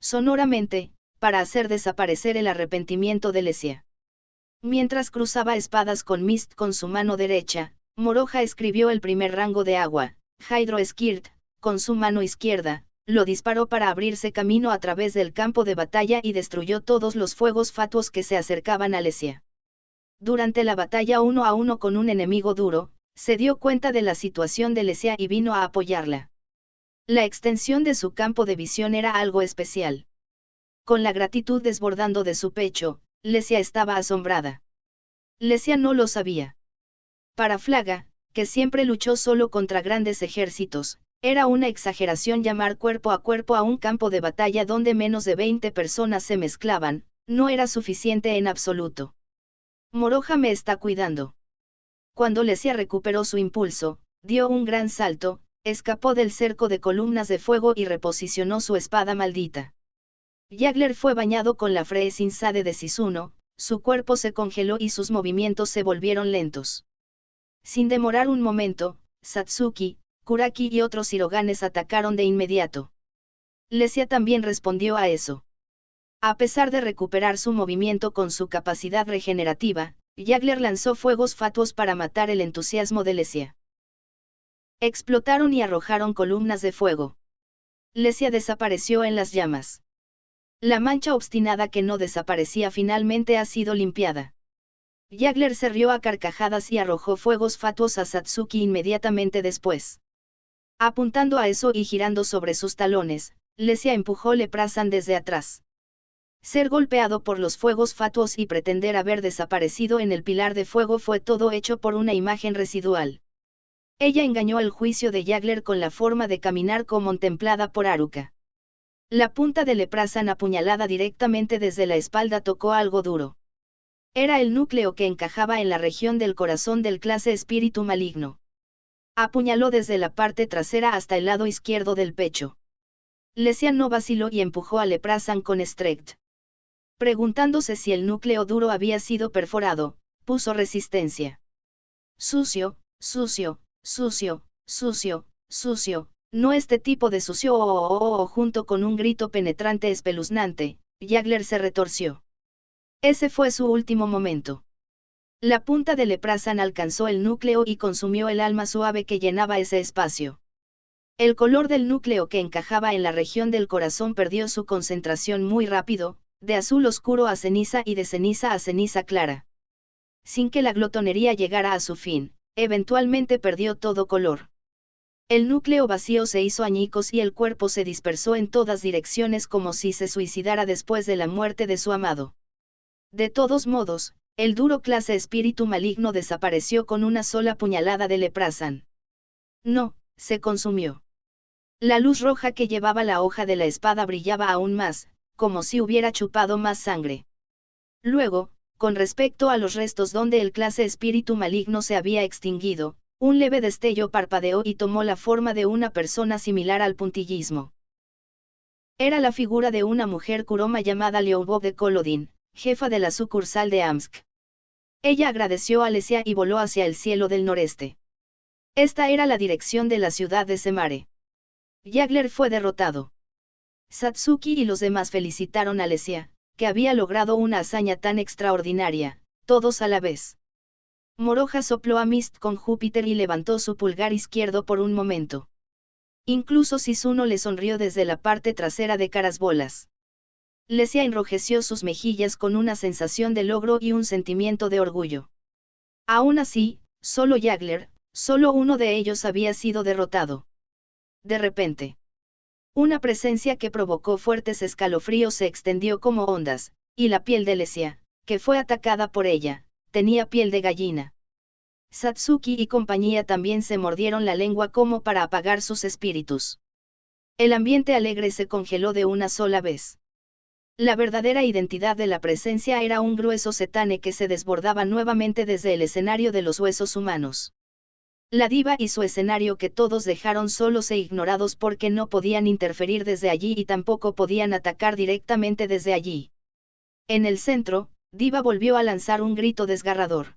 Sonoramente, para hacer desaparecer el arrepentimiento de Lesia. Mientras cruzaba espadas con Mist con su mano derecha, Moroha escribió el primer rango de agua, Hydro Skirt, con su mano izquierda, lo disparó para abrirse camino a través del campo de batalla y destruyó todos los fuegos fatuos que se acercaban a Lesia. Durante la batalla 1 a 1 con un enemigo duro, se dio cuenta de la situación de Lesia y vino a apoyarla. La extensión de su campo de visión era algo especial. Con la gratitud desbordando de su pecho, Lesia estaba asombrada. Lesia no lo sabía. Para Flaga, que siempre luchó solo contra grandes ejércitos, era una exageración llamar cuerpo a un campo de batalla donde menos de 20 personas se mezclaban, no era suficiente en absoluto. Moroja me está cuidando. Cuando Lesia recuperó su impulso, dio un gran salto, escapó del cerco de columnas de fuego y reposicionó su espada maldita. Jagler fue bañado con la Freesinsade de Sisuno, su cuerpo se congeló y sus movimientos se volvieron lentos. Sin demorar un momento, Satsuki, Kuraki y otros hiroganes atacaron de inmediato. Lesia también respondió a eso. A pesar de recuperar su movimiento con su capacidad regenerativa, Jagler lanzó fuegos fatuos para matar el entusiasmo de Lesia. Explotaron y arrojaron columnas de fuego. Lesia desapareció en las llamas. La mancha obstinada que no desaparecía finalmente ha sido limpiada. Jagler se rió a carcajadas y arrojó fuegos fatuos a Satsuki inmediatamente después. Apuntando a eso y girando sobre sus talones, Lesia empujó Leprasan desde atrás. Ser golpeado por los fuegos fatuos y pretender haber desaparecido en el pilar de fuego fue todo hecho por una imagen residual. Ella engañó el juicio de Jagler con la forma de caminar contemplada por Haruka. La punta de Leprasan apuñalada directamente desde la espalda tocó algo duro. Era el núcleo que encajaba en la región del corazón del clase espíritu maligno. Apuñaló desde la parte trasera hasta el lado izquierdo del pecho. Lesia no vaciló y empujó a Leprasan con Strength. Preguntándose si el núcleo duro había sido perforado, puso resistencia. Sucio, sucio, sucio, sucio, sucio, no este tipo de sucio junto con un grito penetrante espeluznante, Jagler se retorció. Ese fue su último momento. La punta de Leprasan alcanzó el núcleo y consumió el alma suave que llenaba ese espacio. El color del núcleo que encajaba en la región del corazón perdió su concentración muy rápido, de azul oscuro a ceniza y de ceniza a ceniza clara. Sin que la glotonería llegara a su fin, eventualmente perdió todo color. El núcleo vacío se hizo añicos y el cuerpo se dispersó en todas direcciones como si se suicidara después de la muerte de su amado. De todos modos, el duro clase espíritu maligno desapareció con una sola puñalada de Leprasan. No, se consumió. La luz roja que llevaba la hoja de la espada brillaba aún más, como si hubiera chupado más sangre. Luego, con respecto a los restos donde el clase espíritu maligno se había extinguido, un leve destello parpadeó y tomó la forma de una persona similar al puntillismo. Era la figura de una mujer kuroma llamada Lyubov de Kolodin, jefa de la sucursal de Amsk. Ella agradeció a Lesia y voló hacia el cielo del noreste. Esta era la dirección de la ciudad de Semare. Jagler fue derrotado. Satsuki y los demás felicitaron a Lesia, que había logrado una hazaña tan extraordinaria, todos a la vez. Moroja sopló a Mist con Júpiter y levantó su pulgar izquierdo por un momento. Incluso Sisuno le sonrió desde la parte trasera de Carasbolas. Lesia enrojeció sus mejillas con una sensación de logro y un sentimiento de orgullo. Aún así, solo Jagler, solo uno de ellos había sido derrotado. De repente, una presencia que provocó fuertes escalofríos se extendió como ondas, y la piel de Lesia, que fue atacada por ella, tenía piel de gallina. Satsuki y compañía también se mordieron la lengua como para apagar sus espíritus. El ambiente alegre se congeló de una sola vez. La verdadera identidad de la presencia era un grueso setane que se desbordaba nuevamente desde el escenario de los huesos humanos. La diva y su escenario que todos dejaron solos e ignorados porque no podían interferir desde allí y tampoco podían atacar directamente desde allí. En el centro, Diva volvió a lanzar un grito desgarrador.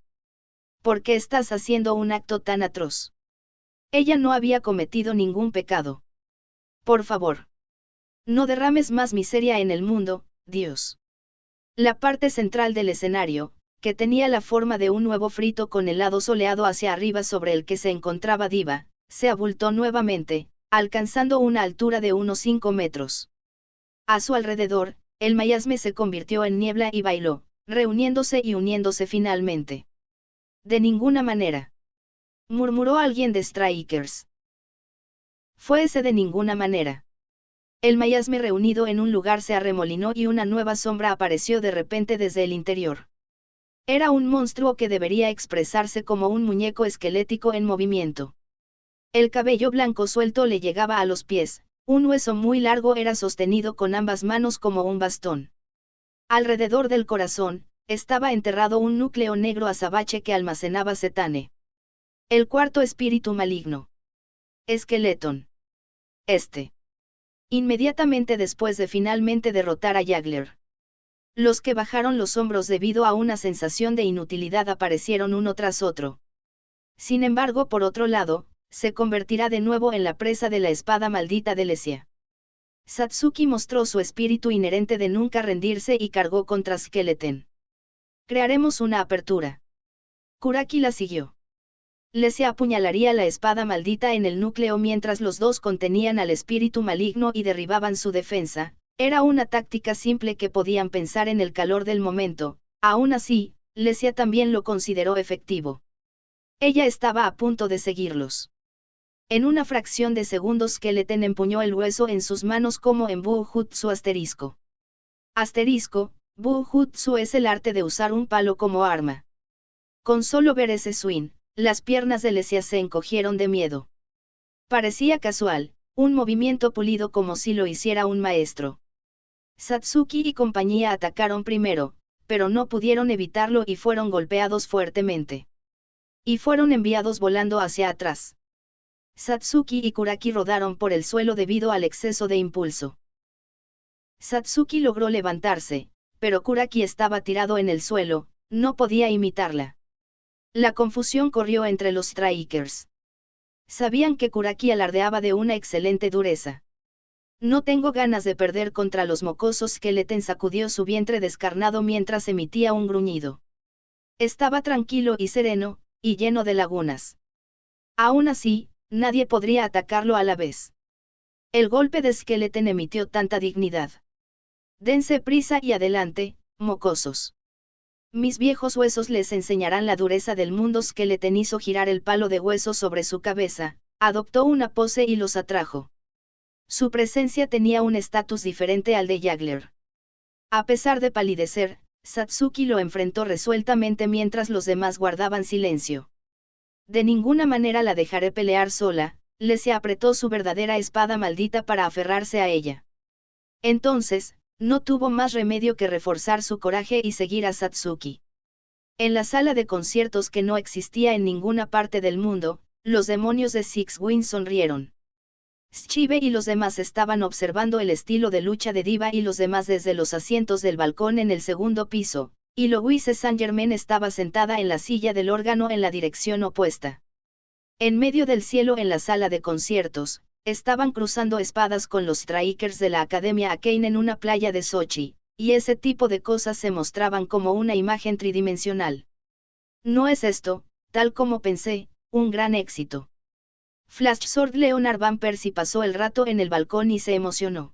¿Por qué estás haciendo un acto tan atroz? Ella no había cometido ningún pecado. Por favor. No derrames más miseria en el mundo, Dios. La parte central del escenario, que tenía la forma de un huevo frito con el lado soleado hacia arriba sobre el que se encontraba Diva, se abultó nuevamente, alcanzando una altura de unos 5 metros. A su alrededor, el miasma se convirtió en niebla y bailó, reuniéndose y uniéndose finalmente. De ninguna manera, murmuró alguien de Strikers. Fue ese de ninguna manera. El miasma reunido en un lugar se arremolinó y una nueva sombra apareció de repente desde el interior. Era un monstruo que debería expresarse como un muñeco esquelético en movimiento. El cabello blanco suelto le llegaba a los pies, un hueso muy largo era sostenido con ambas manos como un bastón. Alrededor del corazón, estaba enterrado un núcleo negro azabache que almacenaba cetane. El cuarto espíritu maligno. Skeleton. Inmediatamente después de finalmente derrotar a Juggler. Los que bajaron los hombros debido a una sensación de inutilidad aparecieron uno tras otro. Sin embargo, por otro lado, se convertirá de nuevo en la presa de la espada maldita de Lesia. Satsuki mostró su espíritu inherente de nunca rendirse y cargó contra Skeleton. Crearemos una apertura. Kuraki la siguió. Lesia apuñalaría la espada maldita en el núcleo mientras los dos contenían al espíritu maligno y derribaban su defensa. Era una táctica simple que podían pensar en el calor del momento, aún así, Lesia también lo consideró efectivo. Ella estaba a punto de seguirlos. En una fracción de segundos Skeleton empuñó el hueso en sus manos como en Bujutsu asterisco. Bujutsu es el arte de usar un palo como arma. Con solo ver ese swing, las piernas de Lesia se encogieron de miedo. Parecía casual, un movimiento pulido como si lo hiciera un maestro. Satsuki y compañía atacaron primero, pero no pudieron evitarlo y fueron golpeados fuertemente. Y fueron enviados volando hacia atrás. Satsuki y Kuraki rodaron por el suelo debido al exceso de impulso. Satsuki logró levantarse, pero Kuraki estaba tirado en el suelo, no podía imitarla. La confusión corrió entre los Strikers. Sabían que Kuraki alardeaba de una excelente dureza. No tengo ganas de perder contra los mocosos. Skeleton sacudió su vientre descarnado mientras emitía un gruñido. Estaba tranquilo y sereno, y lleno de lagunas. Aún así, nadie podría atacarlo a la vez. El golpe de Skeleton emitió tanta dignidad. Dense prisa y adelante, mocosos. Mis viejos huesos les enseñarán la dureza del mundo. Skeleton hizo girar el palo de hueso sobre su cabeza, adoptó una pose y los atrajo. Su presencia tenía un estatus diferente al de Juggler. A pesar de palidecer, Satsuki lo enfrentó resueltamente mientras los demás guardaban silencio. De ninguna manera la dejaré pelear sola, Lesia apretó su verdadera espada maldita para aferrarse a ella. Entonces, no tuvo más remedio que reforzar su coraje y seguir a Satsuki. En la sala de conciertos que no existía en ninguna parte del mundo, los demonios de Six Wings sonrieron. Shive y los demás estaban observando el estilo de lucha de Diva y los demás desde los asientos del balcón en el segundo piso, y Louise Saint-Germain estaba sentada en la silla del órgano en la dirección opuesta. En medio del cielo en la sala de conciertos, estaban cruzando espadas con los Strikers de la Academia Akane en una playa de Sochi, y ese tipo de cosas se mostraban como una imagen tridimensional. No es esto, tal como pensé, un gran éxito. Flash Sword Leonard Van Persie pasó el rato en el balcón y se emocionó.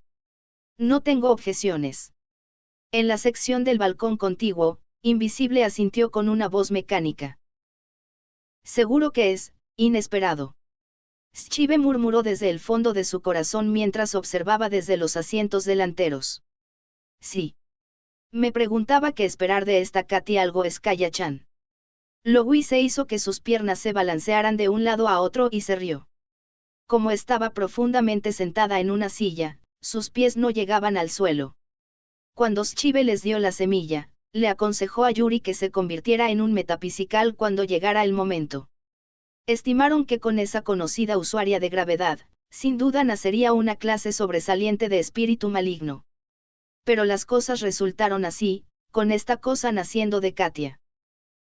No tengo objeciones. En la sección del balcón contiguo, Invisible asintió con una voz mecánica. Seguro que es inesperado. Shive murmuró desde el fondo de su corazón mientras observaba desde los asientos delanteros. Sí. Me preguntaba qué esperar de esta Katy algo Skaya-chan. Louise hizo que sus piernas se balancearan de un lado a otro y se rió. Como estaba profundamente sentada en una silla, sus pies no llegaban al suelo. Cuando Shive les dio la semilla, le aconsejó a Yuri que se convirtiera en un metaphysical cuando llegara el momento. Estimaron que con esa conocida usuaria de gravedad, sin duda nacería una clase sobresaliente de espíritu maligno. Pero las cosas resultaron así, con esta cosa naciendo de Katia.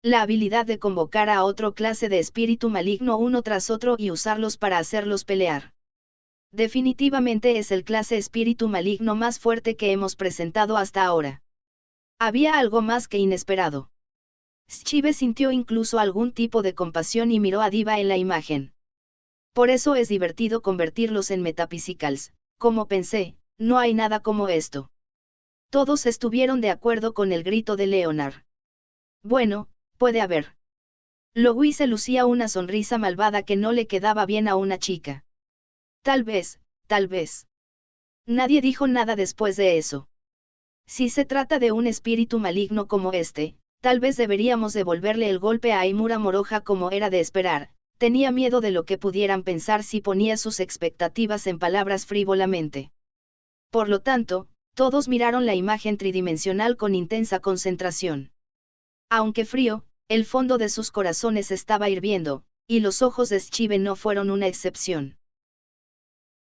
La habilidad de convocar a otro clase de espíritu maligno uno tras otro y usarlos para hacerlos pelear. Definitivamente es el clase espíritu maligno más fuerte que hemos presentado hasta ahora. Había algo más que inesperado. Shive sintió incluso algún tipo de compasión y miró a Diva en la imagen. Por eso es divertido convertirlos en metaphysicals, como pensé, no hay nada como esto. Todos estuvieron de acuerdo con el grito de Leonard. Bueno, puede haber. Louise lucía una sonrisa malvada que no le quedaba bien a una chica. Tal vez, tal vez. Nadie dijo nada después de eso. Si se trata de un espíritu maligno como este, tal vez deberíamos devolverle el golpe a Aimura Moroja como era de esperar. Tenía miedo de lo que pudieran pensar si ponía sus expectativas en palabras frívolamente. Por lo tanto, todos miraron la imagen tridimensional con intensa concentración. Aunque frío, el fondo de sus corazones estaba hirviendo, y los ojos de Shive no fueron una excepción.